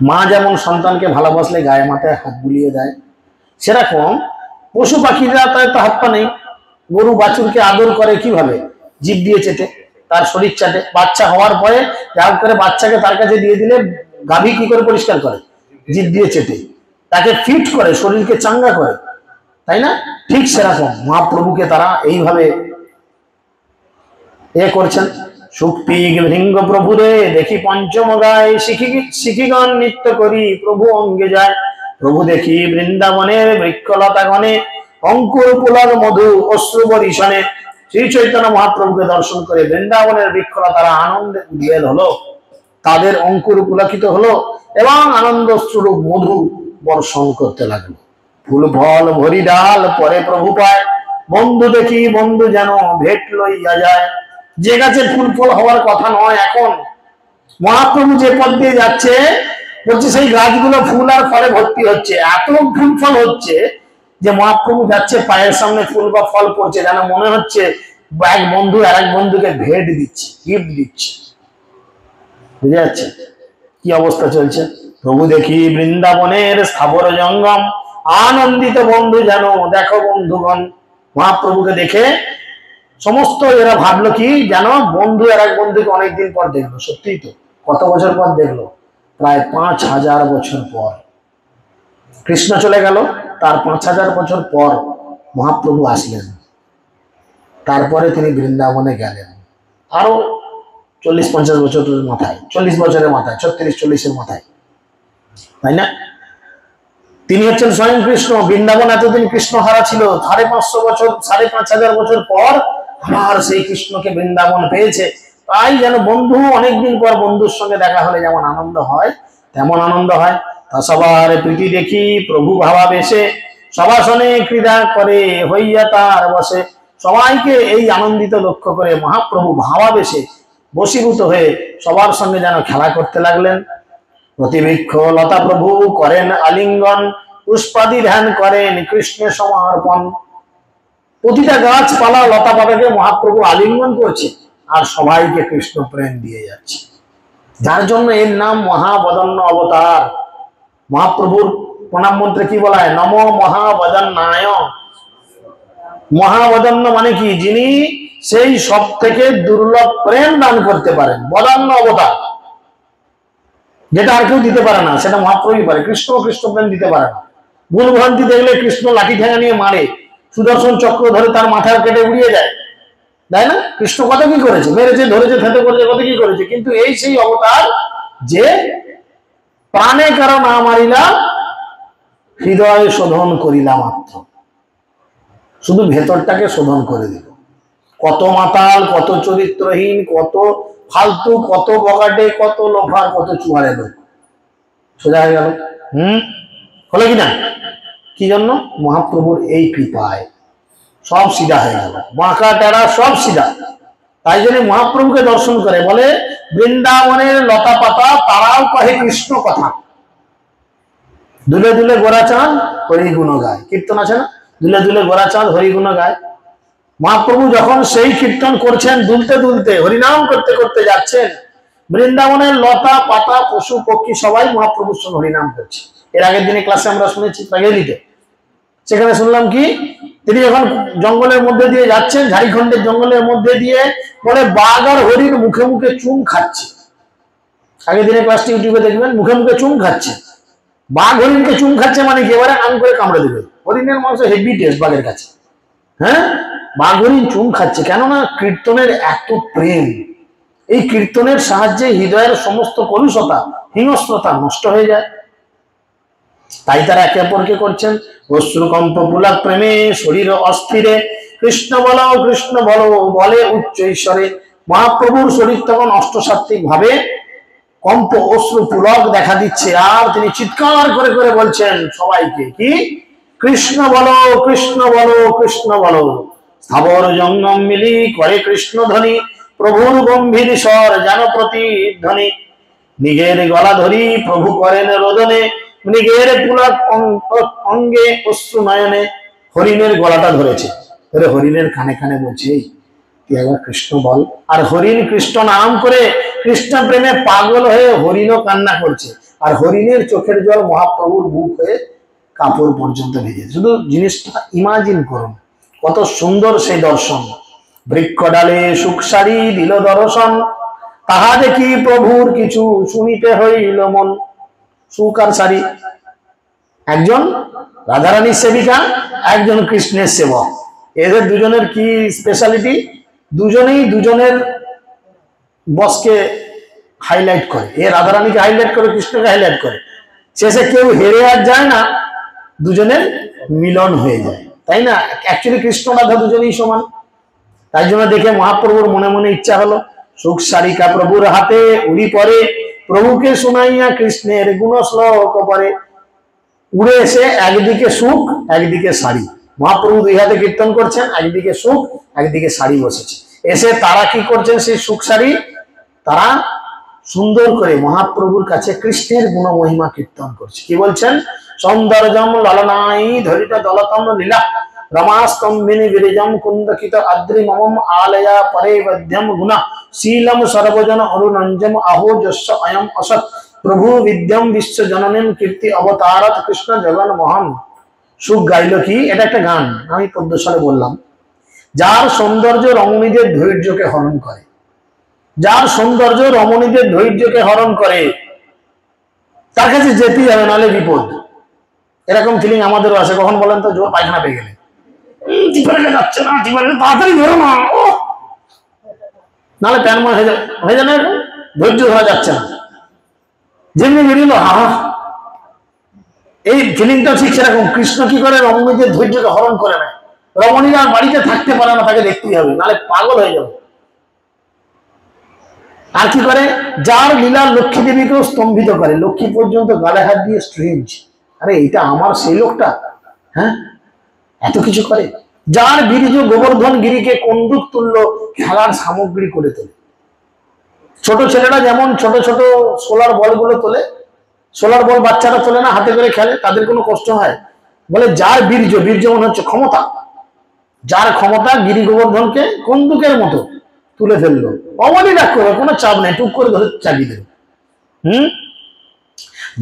মা যেমন সন্তানকে ভালোবাসলে গায়ে মাথায় হাত বুলিয়ে দেয়, সেরকম পশু পাখিরা তার তো হাত পা নেই, গরু বাছুরকে আদর করে কিভাবে? জিভ দিয়ে চেটে, তার শরীর চাটে। বাচ্চা হওয়ার পরে যা হোক করে বাচ্চাকে তার কাছে দিয়ে দিলে গাভী কি করে পরিষ্কার করে? জিভ দিয়ে চেটে। তাকে ফিট করে, শরীরকে চাঙ্গা করে, তাই না? ঠিক সেরকম মহাপ্রভুকে তারা এইভাবে করছেন। সুপ্তিক ভৃঙ্গ প্রভুরে দেখি পঞ্চম গায়, শিখিগণ নৃত্য করি প্রভু অঙ্গে যায়। প্রভু দেখি বৃন্দাবনের বৃক্ষলতা গণে, অঙ্কুর পুলক মধু অশ্রু বরিশনে। শ্রী চৈতন্য মহাপ্রভুকে দর্শন করে বৃন্দাবনের বৃক্ষলতারা আনন্দে উদ্বেল হলো, তাদের অঙ্কুর পুলকিত হলো এবং আনন্দ স্বরূপ মধু বর্ষণ করতে লাগলো। ফুল ফল ভরি ডাল পরে প্রভু পায়, বন্ধু দেখি বন্ধু যেন ভেট লইয়া যায়। যে গাছে ফুল ফল হওয়ার কথা নয়, এখন মহাপ্রভু যে পথ দিয়ে যাচ্ছে বলছে সেই গাছগুলো ফুল আর ফলে ভর্তি হচ্ছে, এত ফুল ফল হচ্ছে যে মহাপ্রভু যাচ্ছে পায়ের সামনে ফুল বা ফল পড়ছে, যেন মনে হচ্ছে এক বন্ধু আর এক বন্ধুকে ভেট দিচ্ছে, গিফট দিচ্ছে। বুঝে যাচ্ছে কি অবস্থা চলছে? প্রভু দেখি বৃন্দাবনের স্থাবর জঙ্গম, আনন্দিত বন্ধু যেন দেখো বন্ধুগণ। মহাপ্রভুকে দেখে সমস্ত এরা ভাবলো কি, যেন বন্ধু আর এক বন্ধুকে অনেকদিন পর দেখলো। সত্যিই তো, কত বছর পর দেখলো? প্রায় 5000 বছর পর। কৃষ্ণ চলে গেল, তার 5000 বছর পর মহাপ্রভু আসলেন। তারপরে তিনি বৃন্দাবনে গেলেন আরো 40-50 বছরের মাথায়, 40 বছরের মাথায়, 36-40-এর মাথায়, তাই না? তিনি হচ্ছেন স্বয়ং কৃষ্ণ। বৃন্দাবন এতদিন কৃষ্ণ হারা ছিল, 550 বছর, 5500 বছর পর আবার সেই কৃষ্ণকে বৃন্দাবন পেয়েছে। তাই যেন বন্ধু অনেকদিন পর বন্ধুর সঙ্গে দেখা হলে যেমন আনন্দ হয়, তেমন আনন্দ হয়। তা সবার প্রীতি দেখি প্রভু ভাবাবেশে, সবাসনে ক্রীড়া করে হইয়া তার বসে। সবাইকে এই আনন্দিত লক্ষ্য করে মহাপ্রভু ভাবাবেশে বশীভূত হয়ে সবার সঙ্গে যেন খেলা করতে লাগলেন। প্রতিবৃক্ষ লতা প্রভু করেন আলিঙ্গন, পুষ্পাদি ধ্যান করেন কৃষ্ণে সমর্পণ। প্রতিটা গাছপালা লতা পাতাকে মহাপ্রভু আলিঙ্গন করছে আর সবাইকে কৃষ্ণ প্রেম দিয়ে যাচ্ছে, যার জন্য এর নাম মহাবদন্ন অবতার। মহাপ্রভুর প্রণাম মন্ত্রে কি বলা হয়? নমো মহাবদন্নায়। মহাবদন্ন মানে কি? যিনি সেই সব থেকে দুর্লভ প্রেম দান করতে পারেন। বদন্ন অবতার, যেটা আর কেউ দিতে পারে না, সেটা মহাপ্রভুই পারে। কৃষ্ণ প্রেম দিতে পারে না। ভুল ভ্রান্তি দেখলে কৃষ্ণ লাঠি ঠেঙা নিয়ে মারে, সুদর্শন চক্র ধরে তার মাথা কেটে উড়িয়ে যায়, তাই না? কৃষ্ণ কত কি করেছে, মেরেছে, ধরেছে, থেতে করেছে, কত কি করেছে। কিন্তু এই সেই অবতার যে প্রাণে কারো না মারিলা, হৃদয় শোধন করিলা মাত্র, শুধু ভেতরটাকে শোধন করে দিল। কত মাতাল, কত চরিত্রহীন, কত ফালতু, কত বগাটে, কত লোফার, কত চুয়ারে লোক সোজা হয়ে গেল। হলো কিনা? কি জন্য? মহাপ্রভুর এই কৃপায় সব সিধা হয়ে গেল, বাঁকা টেরা সব সিধা। তাই জন্য মহাপ্রভুকে দর্শন করে বলে বৃন্দাবনের লতা পাতা তারাও কহে কৃষ্ণ কথা। দুলে দুলে গোরা চাঁদ হরি গুণ গায়, কীর্তন আছে না? দুলে দুলে গোরা চাঁদ হরি গুণ গায়। মহাপ্রভু যখন সেই কীর্তন করছেন, দুলতে দুলতে হরিনাম করতে করতে যাচ্ছেন, বৃন্দাবনের লতা পাতা পশু পক্ষী সবাই মহাপ্রভুর সঙ্গে হরিনাম করছে। এর আগের দিনে ক্লাসে আমরা শুনেছি প্রাগেলিতে, সেখানে শুনলাম কি, তিনি যখন জঙ্গলের মধ্যে দিয়ে যাচ্ছেন, ঝাড়খণ্ডের জঙ্গলের মধ্যে দিয়ে, বলে বাঘ আর হরিণ মুখে মুখে চুম খাচ্ছে। আগের দিনে ক্লাসটি ইউটিউবে দেখবেন, মুখে মুখে চুম খাচ্ছে। বাঘ হরিণকে চুম খাচ্ছে মানে কি, এবারে আন করে কামড়ে দেবে। হরিণের মাংস হেভি টেস্ট বাঘের কাছে, হ্যাঁ? বাঘ হরিণ চুম খাচ্ছে, কেননা কীর্তনের এত প্রেম। এই কীর্তনের সাহায্যে হৃদয়ের সমস্ত কলুষতা, হিংস্রতা নষ্ট হয়ে যায়। তাই তারা একে অপরকে করছেন অশ্রুকম্প পুলক প্রেমে, শরীর অস্থিরে কৃষ্ণ বলো কৃষ্ণ বলো বলে উচ্চ ঈশ্বরে। মহাপ্রভুর শরীর তখন অষ্টসাত্ত্বিক ভাবে কম্প, অশ্রু পুলক দেখা দিচ্ছে, আর তিনি চিৎকার করে করে বলছেন সবাইকে কি, কৃষ্ণ বলো কৃষ্ণ বলো কৃষ্ণ বলো। স্থাবর জঙ্গম মিলি করে কৃষ্ণ ধ্বনি, প্রভুর গম্ভীর স্বর যেন প্রতিধ্বনি। নিজের গলা ধরি প্রভু করেন রোদনে, নিজের পুলক অঙ্গে অশ্রু নয়নে। হরিণের গলাটা ধরেছে, ধরে হরিণের কানে কানে বলছে, তুই একবার কৃষ্ণ বল। আর হরিণ কৃষ্ণ নাম করে কৃষ্ণ প্রেমে পাগল হয়ে হরিণও কান্না করছে, আর হরিণের চোখের জল মহাপ্রভুর বুক হয়ে কাপড় পর্যন্ত ভেজে। শুধু জিনিসটা ইমাজিন করুন, কত সুন্দর সেই দর্শন। বৃক্ষ ডালে সুখসারি দিল দর্শন, তাহা দেখি প্রভুর কিছু শুনিতে হইল মন। সুখ আর সারি, একজন রাধারানীর সেবিকা, একজন কৃষ্ণের সেবক। এদের দুজনের কি স্পেশালিটি? দুজনেই দুজনের বসকে হাইলাইট করে। এ রাধারানীকে হাইলাইট করে, কৃষ্ণকে হাইলাইট করে। শেষে কেউ হেরে আর যায় না, দুজনের মিলন হয়ে যায়, তাই না? অ্যাকচুয়ালি কৃষ্ণ রাধা দুজনেই সমান। তাই জন্য দেখে মহাপ্রভুর মনে মনে ইচ্ছা হলো, সুখ সারিকা প্রভুর হাতে উড়ি পরে, প্রভুকে শুনাইয়া কৃষ্ণের গুণ শ্লোক পরে। উড়ে এসে একদিকে সুখ, একদিকে শাড়ি। মহাপ্রভু দুই হাতে কীর্তন করছেন, একদিকে সুখ, একদিকে শাড়ি বসেছে। এসে তারা কি করছেন? সেই সুখ শাড়ি তারা সুন্দর করে মহাপ্রভুর কাছে কৃষ্ণের গুণ মহিমা কীর্তন করছে। কি বলছেন? সৌন্দর্যম ললনাই ধরিত দলতম লীলা, রমাস্তম্ভিনী বিরিজম কুন্দকিত আদ্রি মম আলয়া পরে বধ্যম গুণা, শীলম সর্বজন অরুণঞ্জম আহো যস্য অয়ম অসৎ, প্রভু বিদ্যম বিশ্ব জননীম কীর্তি অবতারত কৃষ্ণ জগন মহান। সুখ গাইল কি? এটা একটা গান, আমি পদ্মসালে বললাম। যার সৌন্দর্য রমণীদের ধৈর্যকে হরণ করে, যার সৌন্দর্য রমণীদের ধৈর্যকে হরণ করে, তার কাছে যেতেই হবে, নাহলে বিপদ। এরকম ফিলিং আমাদেরও আছে। কখন বলেন তো? জোর পায়খানা পেয়ে গেলে, যাচ্ছে না, তাড়াতাড়ি ধরো না, নাহলে প্যানময় হয়ে যায় না, এরকম ধৈর্য ধরা যাচ্ছে না, যেমনি বেরিয়ে হা। এই ফিলিংটা ঠিক সেরকম। কৃষ্ণ কি করে? রমণীদের ধৈর্যকে হরণ করে নেয়। রমণীরা বাড়িতে থাকতে পারে না, তাকে দেখতেই হবে, নাহলে পাগল হয়ে যাবে। আর কি করে? যার লীলা লক্ষ্মী দেবীকেও স্তম্ভিত করে। লক্ষ্মী পর্যন্ত গালে হাত দিয়ে স্ট্রেঞ্জ, আরে এটা আমার সেই লোকটা, হ্যাঁ, এত কিছু করে। যার গিরিজ গোবর্ধন গিরিকে কন্দুক তুল্য খেলার সামগ্রী করে তোলে। ছোট ছেলেরা যেমন ছোট ছোট সোলার বলগুলো তোলে, সোলার বল বাচ্চারা তোলে না, হাতে করে খেলে, তাদের কোনো কষ্ট হয়? বলে যার বীর্য, বীর্য মনে হচ্ছে ক্ষমতা, যার ক্ষমতা গিরি গোবর্ধনকে কন্দুকের মতো তুলে ফেললো। অমনি রাগ করবে, কোনো চাপ নেই, টুক করে ধরে চালিয়ে দেবে।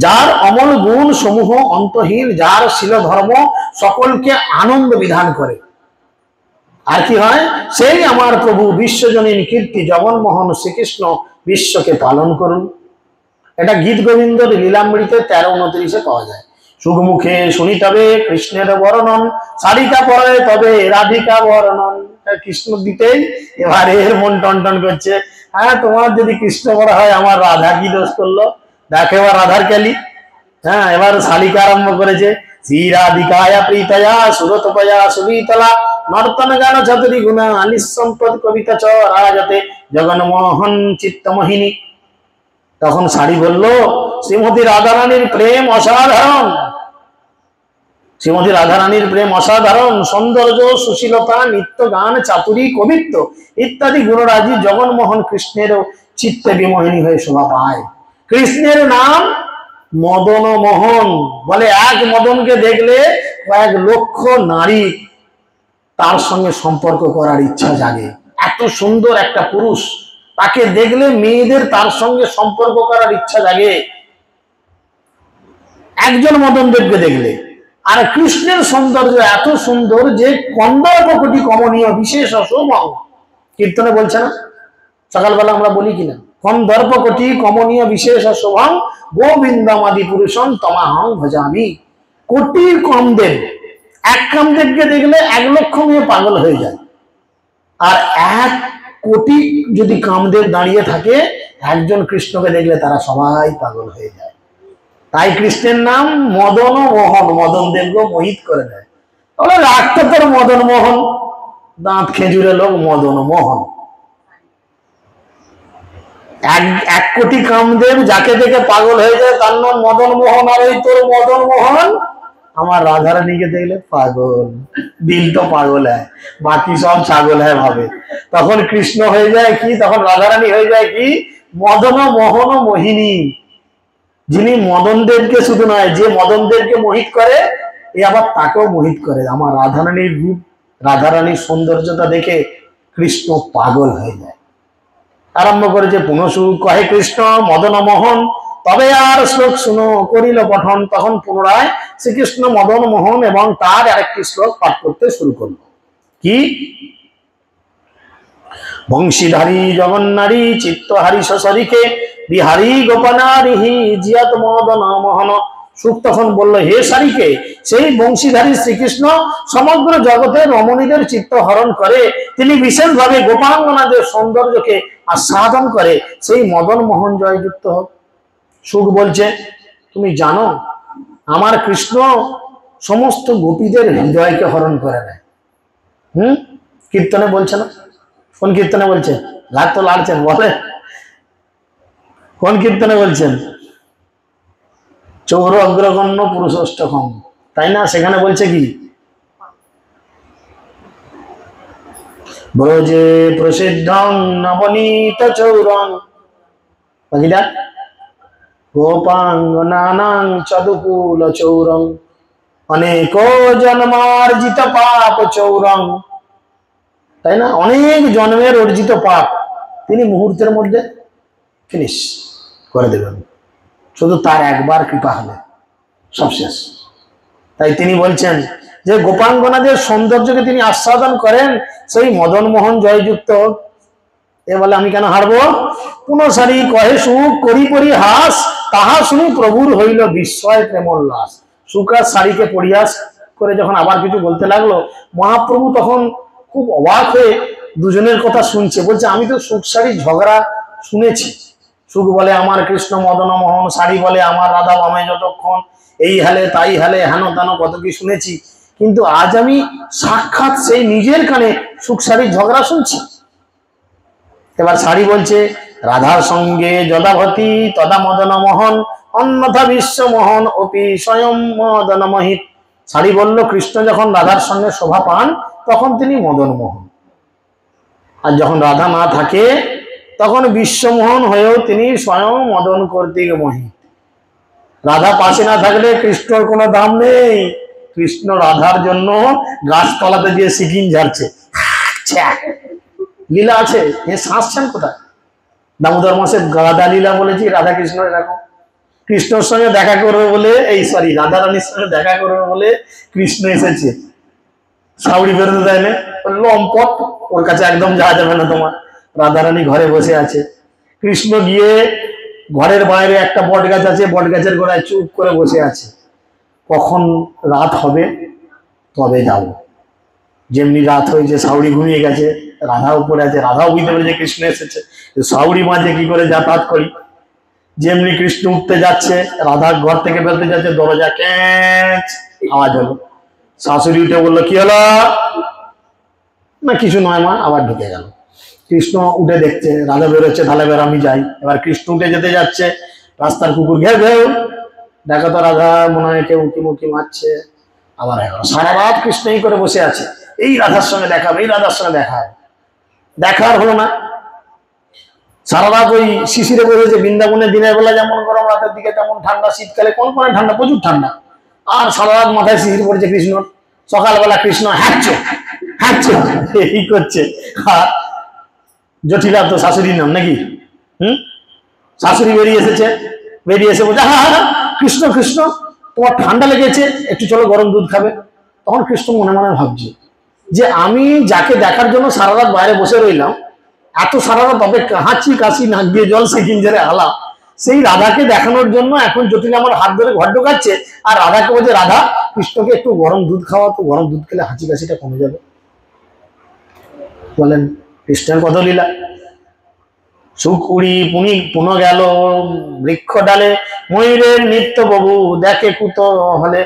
যার অমল গুণ সমূহ অন্তহীন, যার শিল ধর্ম সকলকে আনন্দ বিধান করে। আর কি হয়? সেই আমার প্রভু বিশ্বজনীন কীর্তি জগন্মোহন শ্রীকৃষ্ণ বিশ্বকে পালন করুন। এটা গীত গোবিন্দর লীলামৃতে 13-29 পাওয়া যায়। সুখমুখে শুনি তবে কৃষ্ণের বর্ণন, সারিকা পরে তবে রাধিকা বর্ণন। কৃষ্ণ দিতেই এবারে এর মন টন করছে। হ্যাঁ, তোমার যদি কৃষ্ণ বড় হয়, আমার রাধা কি দোষ করলো? দেখো এবার রাধার ক্যালি। হ্যাঁ, এবার শালিকা আরম্ভ করেছে। শ্রী রাধিকায়া প্রীতয়া সুরতপয়া সুবীতলা, নর্তন গান চতুরি গুণা নিঃসম্পদ কবিতা চ রাজতে জগন্মোহন চিত্তমোহিনী। তখন শাড়ি বলল, শ্রীমতী রাধারানীর প্রেম অসাধারণ, শ্রীমতী রাধারানীর প্রেম অসাধারণ, সৌন্দর্য, সুশীলতা, নিত্য গান, চাতুরী, কবিত্ব ইত্যাদি গুণরাজি জগন্মোহন কৃষ্ণেরও চিত্তে বিমোহিনী হয়ে শোভা পায়। কৃষ্ণের নাম মদন মোহন। বলে এক মদনকে দেখলে কয়েক লক্ষ নারী তার সঙ্গে সম্পর্ক করার ইচ্ছা জাগে। এত সুন্দর একটা পুরুষ, তাকে দেখলে মেয়েদের তার সঙ্গে সম্পর্ক করার ইচ্ছা জাগে একজন মদন দেবকে দেখলে। আর কৃষ্ণের সৌন্দর্য এত সুন্দর যে কন্দর্প কোটি কমনীয় বিশেষ অশোভং। কীর্তনে বলছে না, সকালবেলা আমরা বলি কিনা, কন্দর্প কোটি কমনীয় বিশেষ অশোভং গোবিন্দম আদি পুরুষম তমাহং ভজামি। কোটি কামদেব, এক কামদেবকে দেখলে 1 লক্ষ মেয়ে পাগল হয়ে যায়। আর 1 কোটি যদি কামদেব দাঁড়িয়ে থাকে, একজন কৃষ্ণকে দেখলে তারা সবাই পাগল হয়ে যায়। তাই কৃষ্ণের নাম মদন মোহন, মদন দেবকে মোহিত করে দেয়। তাহলে রাখতে তোর মদন মোহন, দাঁত খেজুরে লোক মদন মোহন। 1 কোটি কামদেব যাকে দেখে পাগল হয়ে যায়, তার নাম মদন মোহন। আর এই তোর মদন মোহন আমার রাধারানীকে দেখলে পাগল, দিল তো পাগল হয়, বাকি সব ছাগল হয় ভাবে। তখন কৃষ্ণ হয়ে যায় কি? তখন রাধারানী হয়ে যায় কি? মদন মোহন মোহিনী। যিনি মদন দেবকে শুধু নয়, যে মদন দেবকে মোহিত করে, এ আবার তাকেও মোহিত করে। আমার রাধারানীর রূপ, রাধারানীর সৌন্দর্যতা দেখে কৃষ্ণ পাগল হয়ে যায়। আরম্ভ করেছে পুনঃসু কহে কৃষ্ণ মদন মোহন, তবে আর শ্লোক শুনো করিল পঠন। তখন পুনরায় শ্রীকৃষ্ণ মদন মোহন এবং তার আরেকটি শ্লোক পাঠ করতে শুরু করলো। কি? বংশীধারী জগন্নারী চিত্তহারী শশরীকে বিহারী গোপনারিহি জিয়াত মদন মোহন। সুখ তখন বলল, হে সারিকে, সেই বংশীধারী শ্রীকৃষ্ণ সমগ্র জগতের রমণীদের চিত্ত হরণ করে, তিনি বিশেষভাবে গোপাঙ্গনাদের সৌন্দর্যকে আস্বাদন করে, সেই মদন মোহন জয়যুক্ত হোক। সুখ বলছে, তুমি জানো আমার কৃষ্ণ সমস্ত গোপীদের হৃদয়কে হরণ করে নেয়। কীর্তনে বলছে না? কোন কীর্তনে বলছে? লাগ তো লাড়ছেন, বলে কোন কীর্তনে বলছেন? চৌর অগ্রগণ্য পুরুষোষ্টকম, তাই না? সেখানে বলছে কি? ব্রজে প্রসিদ্ধং নবনীত চৌরং, বাকিটা গোপাঙ্গনানাং চদুকুল চৌরং অনেক জন্মার্জিত পাপ চৌরং, তাই না? অনেক জন্মের অর্জিত পাপ তিনি মুহূর্তের মধ্যে ফিনিশ করে দেবেন, শুধু তার একবার কৃপা হলে সব শেষ। তাই তিনি বলছেন যে গোপাঙ্গনাদের সৌন্দর্যকে তিনি আস্বাদন করেন, সেই মদন মোহন জয়যুক্ত। এ বলে আমি কেন হারবো? পুনঃসারি কহে সুখ করি পরিহাস, তাহা শুনি প্রভুর হইল বিস্ময় প্রেমোল্লাস। সুকার শাড়িকে পরিহাস করে যখন আবার কিছু বলতে লাগলো, মহাপ্রভু তখন খুব অবাক হয়ে দুজনের কথা শুনছে। বলছে, আমি তো সুখ শাড়ির ঝগড়া শুনেছি। সুখ বলে আমার কৃষ্ণ মদন মোহন, শাড়ি বলে আমার রাধা বামে যতক্ষণ, এই হালে তাই হালে হেন তেন কত কি শুনেছি, কিন্তু আজ আমি সাক্ষাৎ সেই নিজের কানে সুখ শাড়ির ঝগড়া শুনছি। এবার শাড়ি বলছে, রাধার সঙ্গে যদাভতি তদা মদন মোহন, অন্যথা বিশ্বমোহন অপি স্বয়ং মদন মোহিত। শাড়ি বলল, কৃষ্ণ যখন রাধার সঙ্গে শোভা পান তখন তিনি মদন মোহন, আর যখন রাধা না থাকে তখন বিশ্বমোহন হয়েও তিনি স্বয়ং মদন কর্তৃক মোহিত। রাধা পাশে না থাকলে কৃষ্ণর কোনো দাম নেই। কৃষ্ণ রাধার জন্য গাছতলাতে দিয়ে সিকিম ঝাড়ছে, লীলা আছে। এ শাসছেন কোথায়? দামোদর মাসে গাদা লীলা বলেছি, রাধা কৃষ্ণ এরকম। কৃষ্ণর সঙ্গে দেখা করবে বলে, এই সরি রাধা রানীর সঙ্গে দেখা করবে বলে কৃষ্ণ এসেছে, সাউরি বেরোতে দেয় না, লম্পট, ওর কাছে একদম যাওয়া যাবে না তোমার। রাধারানী ঘরে বসে আছে, কৃষ্ণ গিয়ে ঘরের বাইরে একটা বট গাছ আছে, বট গাছের গোড়ায় চুপ করে বসে আছে। কখন রাত হবে তবে যাব। যেমনি রাত হয়েছে, সাউরি ঘুমিয়ে গেছে, রাধা উপরে আছে, রাধাও বুঝতে পেরেছে কৃষ্ণ এসেছে, সাউরি মাঝে কি করে যাতায়াত করি। যেমনি কৃষ্ণ উঠতে যাচ্ছে, রাধা ঘর থেকে বেরোতে যাচ্ছে, দরজা ক্যাঁচ আওয়াজ হলো। শাশুড়ি উঠে বললো, কি হলো? না কিছু নয় মা, আবার ঢুকে গেল। কৃষ্ণ উঠে দেখছে রাধা বেরোচ্ছে, তাহলে বের আমি যাই। এবার কৃষ্ণ উঠে যেতে যাচ্ছে, রাস্তার কুকুর ঘেউ ঘেউ, দেখো তো রাধা মনে হয় কেউ উঁকি মুখি মারছে। আবার এখন সারা রাত কৃষ্ণই করে বসে আছে, এই রাধার সঙ্গে দেখা হবে, এই রাধার সঙ্গে দেখা হবে, দেখা আর হলো না। সারা রাত ওই শিশিরে বসেছে। বৃন্দাবনের দিনের বেলা যেমন গরম, রাতের দিকে তেমন ঠান্ডা, শীতকালে কোন কোন ঠান্ডা, প্রচুর ঠান্ডা। আর সারা রাত মাথায় শিশির পড়েছে কৃষ্ণর। সকালবেলা কৃষ্ণ হ্যাঁচছে হ্যাঁচছে এই করছে। আর জটিলা তো শাশুড়ির নাম নাকি? শাশুড়ি বেরিয়ে এসেছে, বেরিয়ে এসে বলছে, হ্যাঁ হ্যাঁ কৃষ্ণ কৃষ্ণ তোমার ঠান্ডা লেগেছে, একটু চলো গরম দুধ খাবে। তখন কৃষ্ণ মনে মনে ভাবছে যে আমি যাকে দেখার জন্য সারা রাত বাইরে বসে রইলাম, এত সারা রাত অপেক্ষা, হাঁচি কাশি নাক দিয়ে জল সিকিম ঝেড়ে হালা, সেই রাধাকে দেখানোর জন্য এখন জটিল আমার হাত ধরে ঘর ঢোকাচ্ছে, আর রাধাকে বলছে, রাধা কৃষ্ণকে একটু গরম দুধ খাওয়া, তো গরম দুধ খেলে হাঁচি কাশিটা কমে যাবে। বলেন কৃষ্ণের কত লীলা। সুখ উড়ি পুনি পুন গেল বৃক্ষ ডালে, ময়ূরের নিত্য প্রভু দেখে কুত হলে।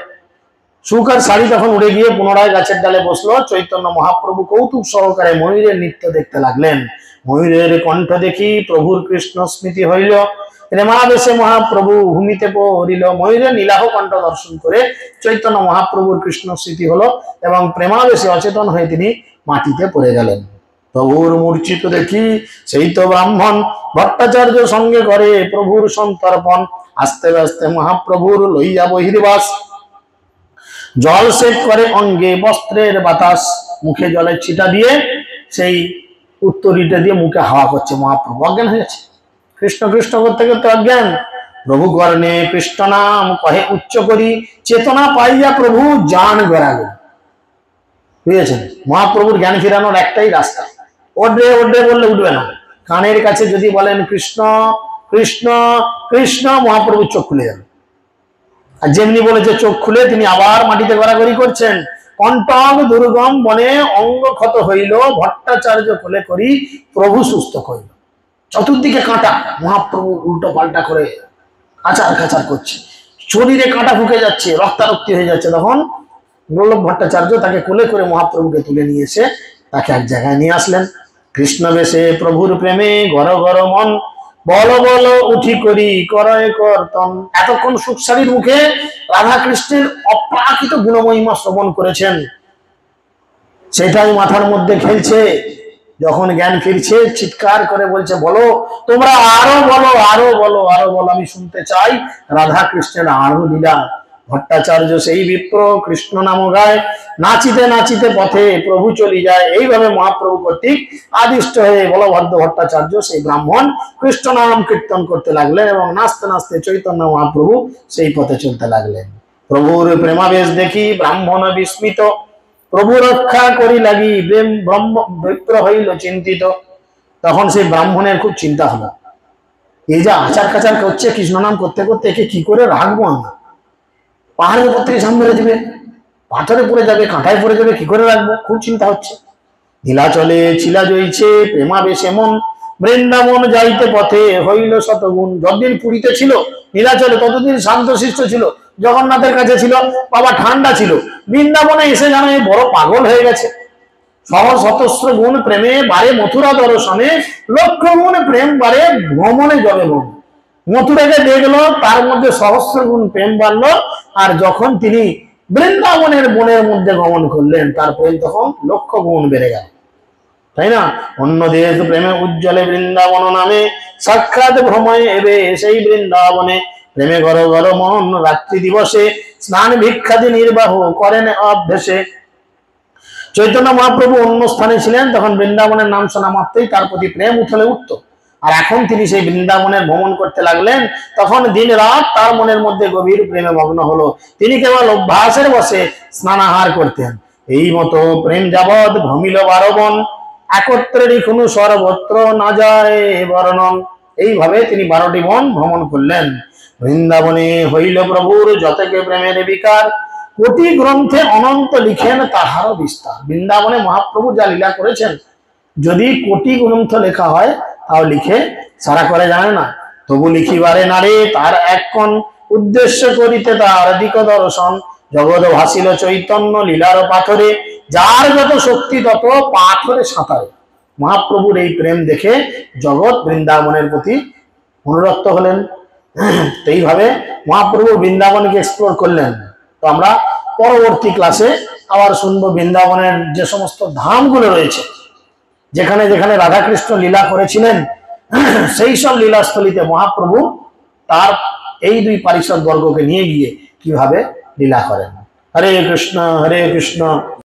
সুখ আর শাড়ি তখন উড়ে গিয়ে পুনরায় গাছের ডালে বসলো। চৈতন্য মহাপ্রভু কৌতুক সহকারে ময়ূরের নৃত্য দেখতে লাগলেন। ময়ূরের কণ্ঠ দেখি প্রভুর কৃষ্ণ স্মৃতি হইল, প্রেমাবেশে মহাপ্রভু ভূমিতে পড়িল। ময়ূরের নীলাহ কণ্ঠ দর্শন করে চৈতন্য মহাপ্রভুর কৃষ্ণ স্মৃতি হলো এবং প্রেমাবেশে অচেতন হয়ে তিনি মাটিতে পড়ে গেলেন। প্রভুর মূর্ছিত দেখি সেই তো ব্রাহ্মণ, ভট্টাচার্য সঙ্গে করে প্রভুর সন্তর্পণ। আস্তে আস্তে মহাপ্রভুর লইয়া বহির্বাস, জল সেট করে অঙ্গে বস্ত্রের বাতাস। মুখে জলের ছিটা দিয়ে সেই উত্তরীটা দিয়ে মুখে হাওয়া করছে। মহাপ্রভু অজ্ঞান হয়ে গেছে। কৃষ্ণ কৃষ্ণ করতে করতে অজ্ঞান। প্রভু কর্ণে কৃষ্ণ নাম কহে উচ্চ করি, চেতনা পাইয়া প্রভু জান বেড়াগো। বুঝেছেন? মহাপ্রভুর জ্ঞান ফেরানোর একটাই রাস্তা, ওড্রে ওড্রে বললে উঠবে না। কানের কাছে যদি বলেন কৃষ্ণ কৃষ্ণ কৃষ্ণ, মহাপ্রভুর চোখ খুলে যাবে। আর যেমনি বলেছে চোখ খুলে তিনি আবার মাটিতে গড়াগড়ি করছেন। কণ্টক দুর্গম বনে অঙ্গ ক্ষত হইল, ভট্টাচার্য কোলে করি প্রভু সুস্থ করিল। চতুর্দিকে কাঁটা, মহাপ্রভু উল্টো পাল্টা করে কাচার কাচার করছে, শরীরে কাঁটা ফুকে যাচ্ছে, রক্তারক্তি হয়ে যাচ্ছে। তখন বল্লভ ভট্টাচার্য তাকে কোলে করে মহাপ্রভুকে তুলে নিয়ে এসে তাকে এক জায়গায় নিয়ে আসলেন। কৃষ্ণ বেশে প্রভুর প্রেমে গর গর মন, বল বল উঠি করি করয় কর্তন। এতক্ষণ সুখসারীর মুখে রাধা কৃষ্ণের অপ্রাকৃত গুণমহিমা শ্রবণ করেছেন, সেটাই মাথার মধ্যে খেলছে। যখন জ্ঞান ফিরছে চিৎকার করে বলছে, বলো তোমরা আরো বলো, আরো বলো, আরো বলো, আমি শুনতে চাই রাধা কৃষ্ণের আরো লীলা। ভট্টাচার্য সেই বিপ্র কৃষ্ণ নাম গায়, নাচিতে নাচিতে পথে প্রভু চলি যায়। এইভাবে মহাপ্রভু কর্তৃক আদিষ্ট হয়ে বলভদ্র ভট্টাচার্য সেই ব্রাহ্মণ কৃষ্ণ নাম কীর্তন করতে লাগলেন এবং নাচতে নাচতে চৈতন্য মহাপ্রভু সেই পথে চলতে লাগলেন। প্রভুর প্রেমাবেশ দেখি ব্রাহ্মণ বিস্মিত, প্রভু রক্ষা করি লাগি ব্রহ্ম বিপ্র হইল চিন্তিত। তখন সেই ব্রাহ্মণের খুব চিন্তা হলো, এই যে আচার কাচার করছে কৃষ্ণ নাম করতে করতে, একে কি করে রাখবো আমরা? পাহাড়ের উপর থেকে ঝাম মেরে দেবে, পাথরে পড়ে যাবে, কাঁটায় পড়ে যাবে, কি করে রাখবো? খুব চিন্তা হচ্ছে। নীলাচলে ছিলা জইছে প্রেমাবেশ এমন, বৃন্দাবন যাইতে পথে হইল শতগুণ। যতদিন পুরীতে ছিল নীলাচলে ততদিন শান্তশিষ্ট ছিল, জগন্নাথের কাছে ছিল, বাবা ঠান্ডা ছিল। বৃন্দাবনে এসে জানো বড় পাগল হয়ে গেছে। সহ শতস্র গুণ প্রেমে বারে মথুরা দর্শনে, লক্ষ গুণ প্রেম বারে ভ্রমণে জবে মন। মথুরাকে দেখলো, তার মধ্যে সহস্র গুণ প্রেম বাড়লো। আর যখন তিনি বৃন্দাবনের বনের মধ্যে গমন করলেন, তার প্রেম তখন লক্ষ গুণ বেড়ে গেল, তাই না? অন্য দেশ প্রেমে উজ্জ্বলে বৃন্দাবন নামে, সাক্ষাৎ ভ্রময়ে এবে সেই বৃন্দাবনে। প্রেমে ঘর ঘর মন রাত্রি দিবসে, স্নান ভিক্ষাদি নির্বাহ করেন অভ্যেসে। চৈতন্য মহাপ্রভু অন্য স্থানে ছিলেন, তখন বৃন্দাবনের নাম শোনা মাত্রই তার প্রতি প্রেম উথলে উঠত। আর এখন তিনি সেই বৃন্দাবনের ভ্রমণ করতে লাগলেন, তখন দিন রাত তার মনের মধ্যে গভীর প্রেমে মগ্ন হলো। তিনি কেবল অভ্যাসের বসে স্নানাহার করতেন। এই মতো প্রেম যাবৎ ভ্রমিল বারবন, একত্রে লিখুন সর্বত্র না যায় বর্ণন। এইভাবে তিনি 12টি বন ভ্রমণ করলেন। বৃন্দাবনে হইল প্রভুর যতকে প্রেমের বিকার, কোটি গ্রন্থে অনন্ত লিখেন তাহারও বিস্তার। বৃন্দাবনে মহাপ্রভু যা লীলা করেছেন, যদি কোটি গ্রন্থ লেখা হয় তাও লিখে সারা করে জানে না। তবু লিখিবারে নারে তার একক্ষণ, উদ্দেশ্য করিতে তার দিক দর্শন। জগৎ ভাসিল চৈতন্য লীলার পাথরে, যার যত শক্তি তত পাথরে সাঁতারে। মহাপ্রভুর এই প্রেম দেখে জগৎ বৃন্দাবনের প্রতি অনুরক্ত হলেন। এইভাবে মহাপ্রভু বৃন্দাবনকে এক্সপ্লোর করলেন। তো আমরা পরবর্তী ক্লাসে আবার শুনবো বৃন্দাবনের যে সমস্ত ধামগুলো রয়েছে, যেখানে যেখানে রাধাকৃষ্ণ লীলা করেছিলেন, সেই সব লীলাস্থলিতে মহাপ্রভু তার এই 2 পারিষদ বর্গকে নিয়ে গিয়ে কিভাবে লীলা করেন। হরে কৃষ্ণ হরে কৃষ্ণ।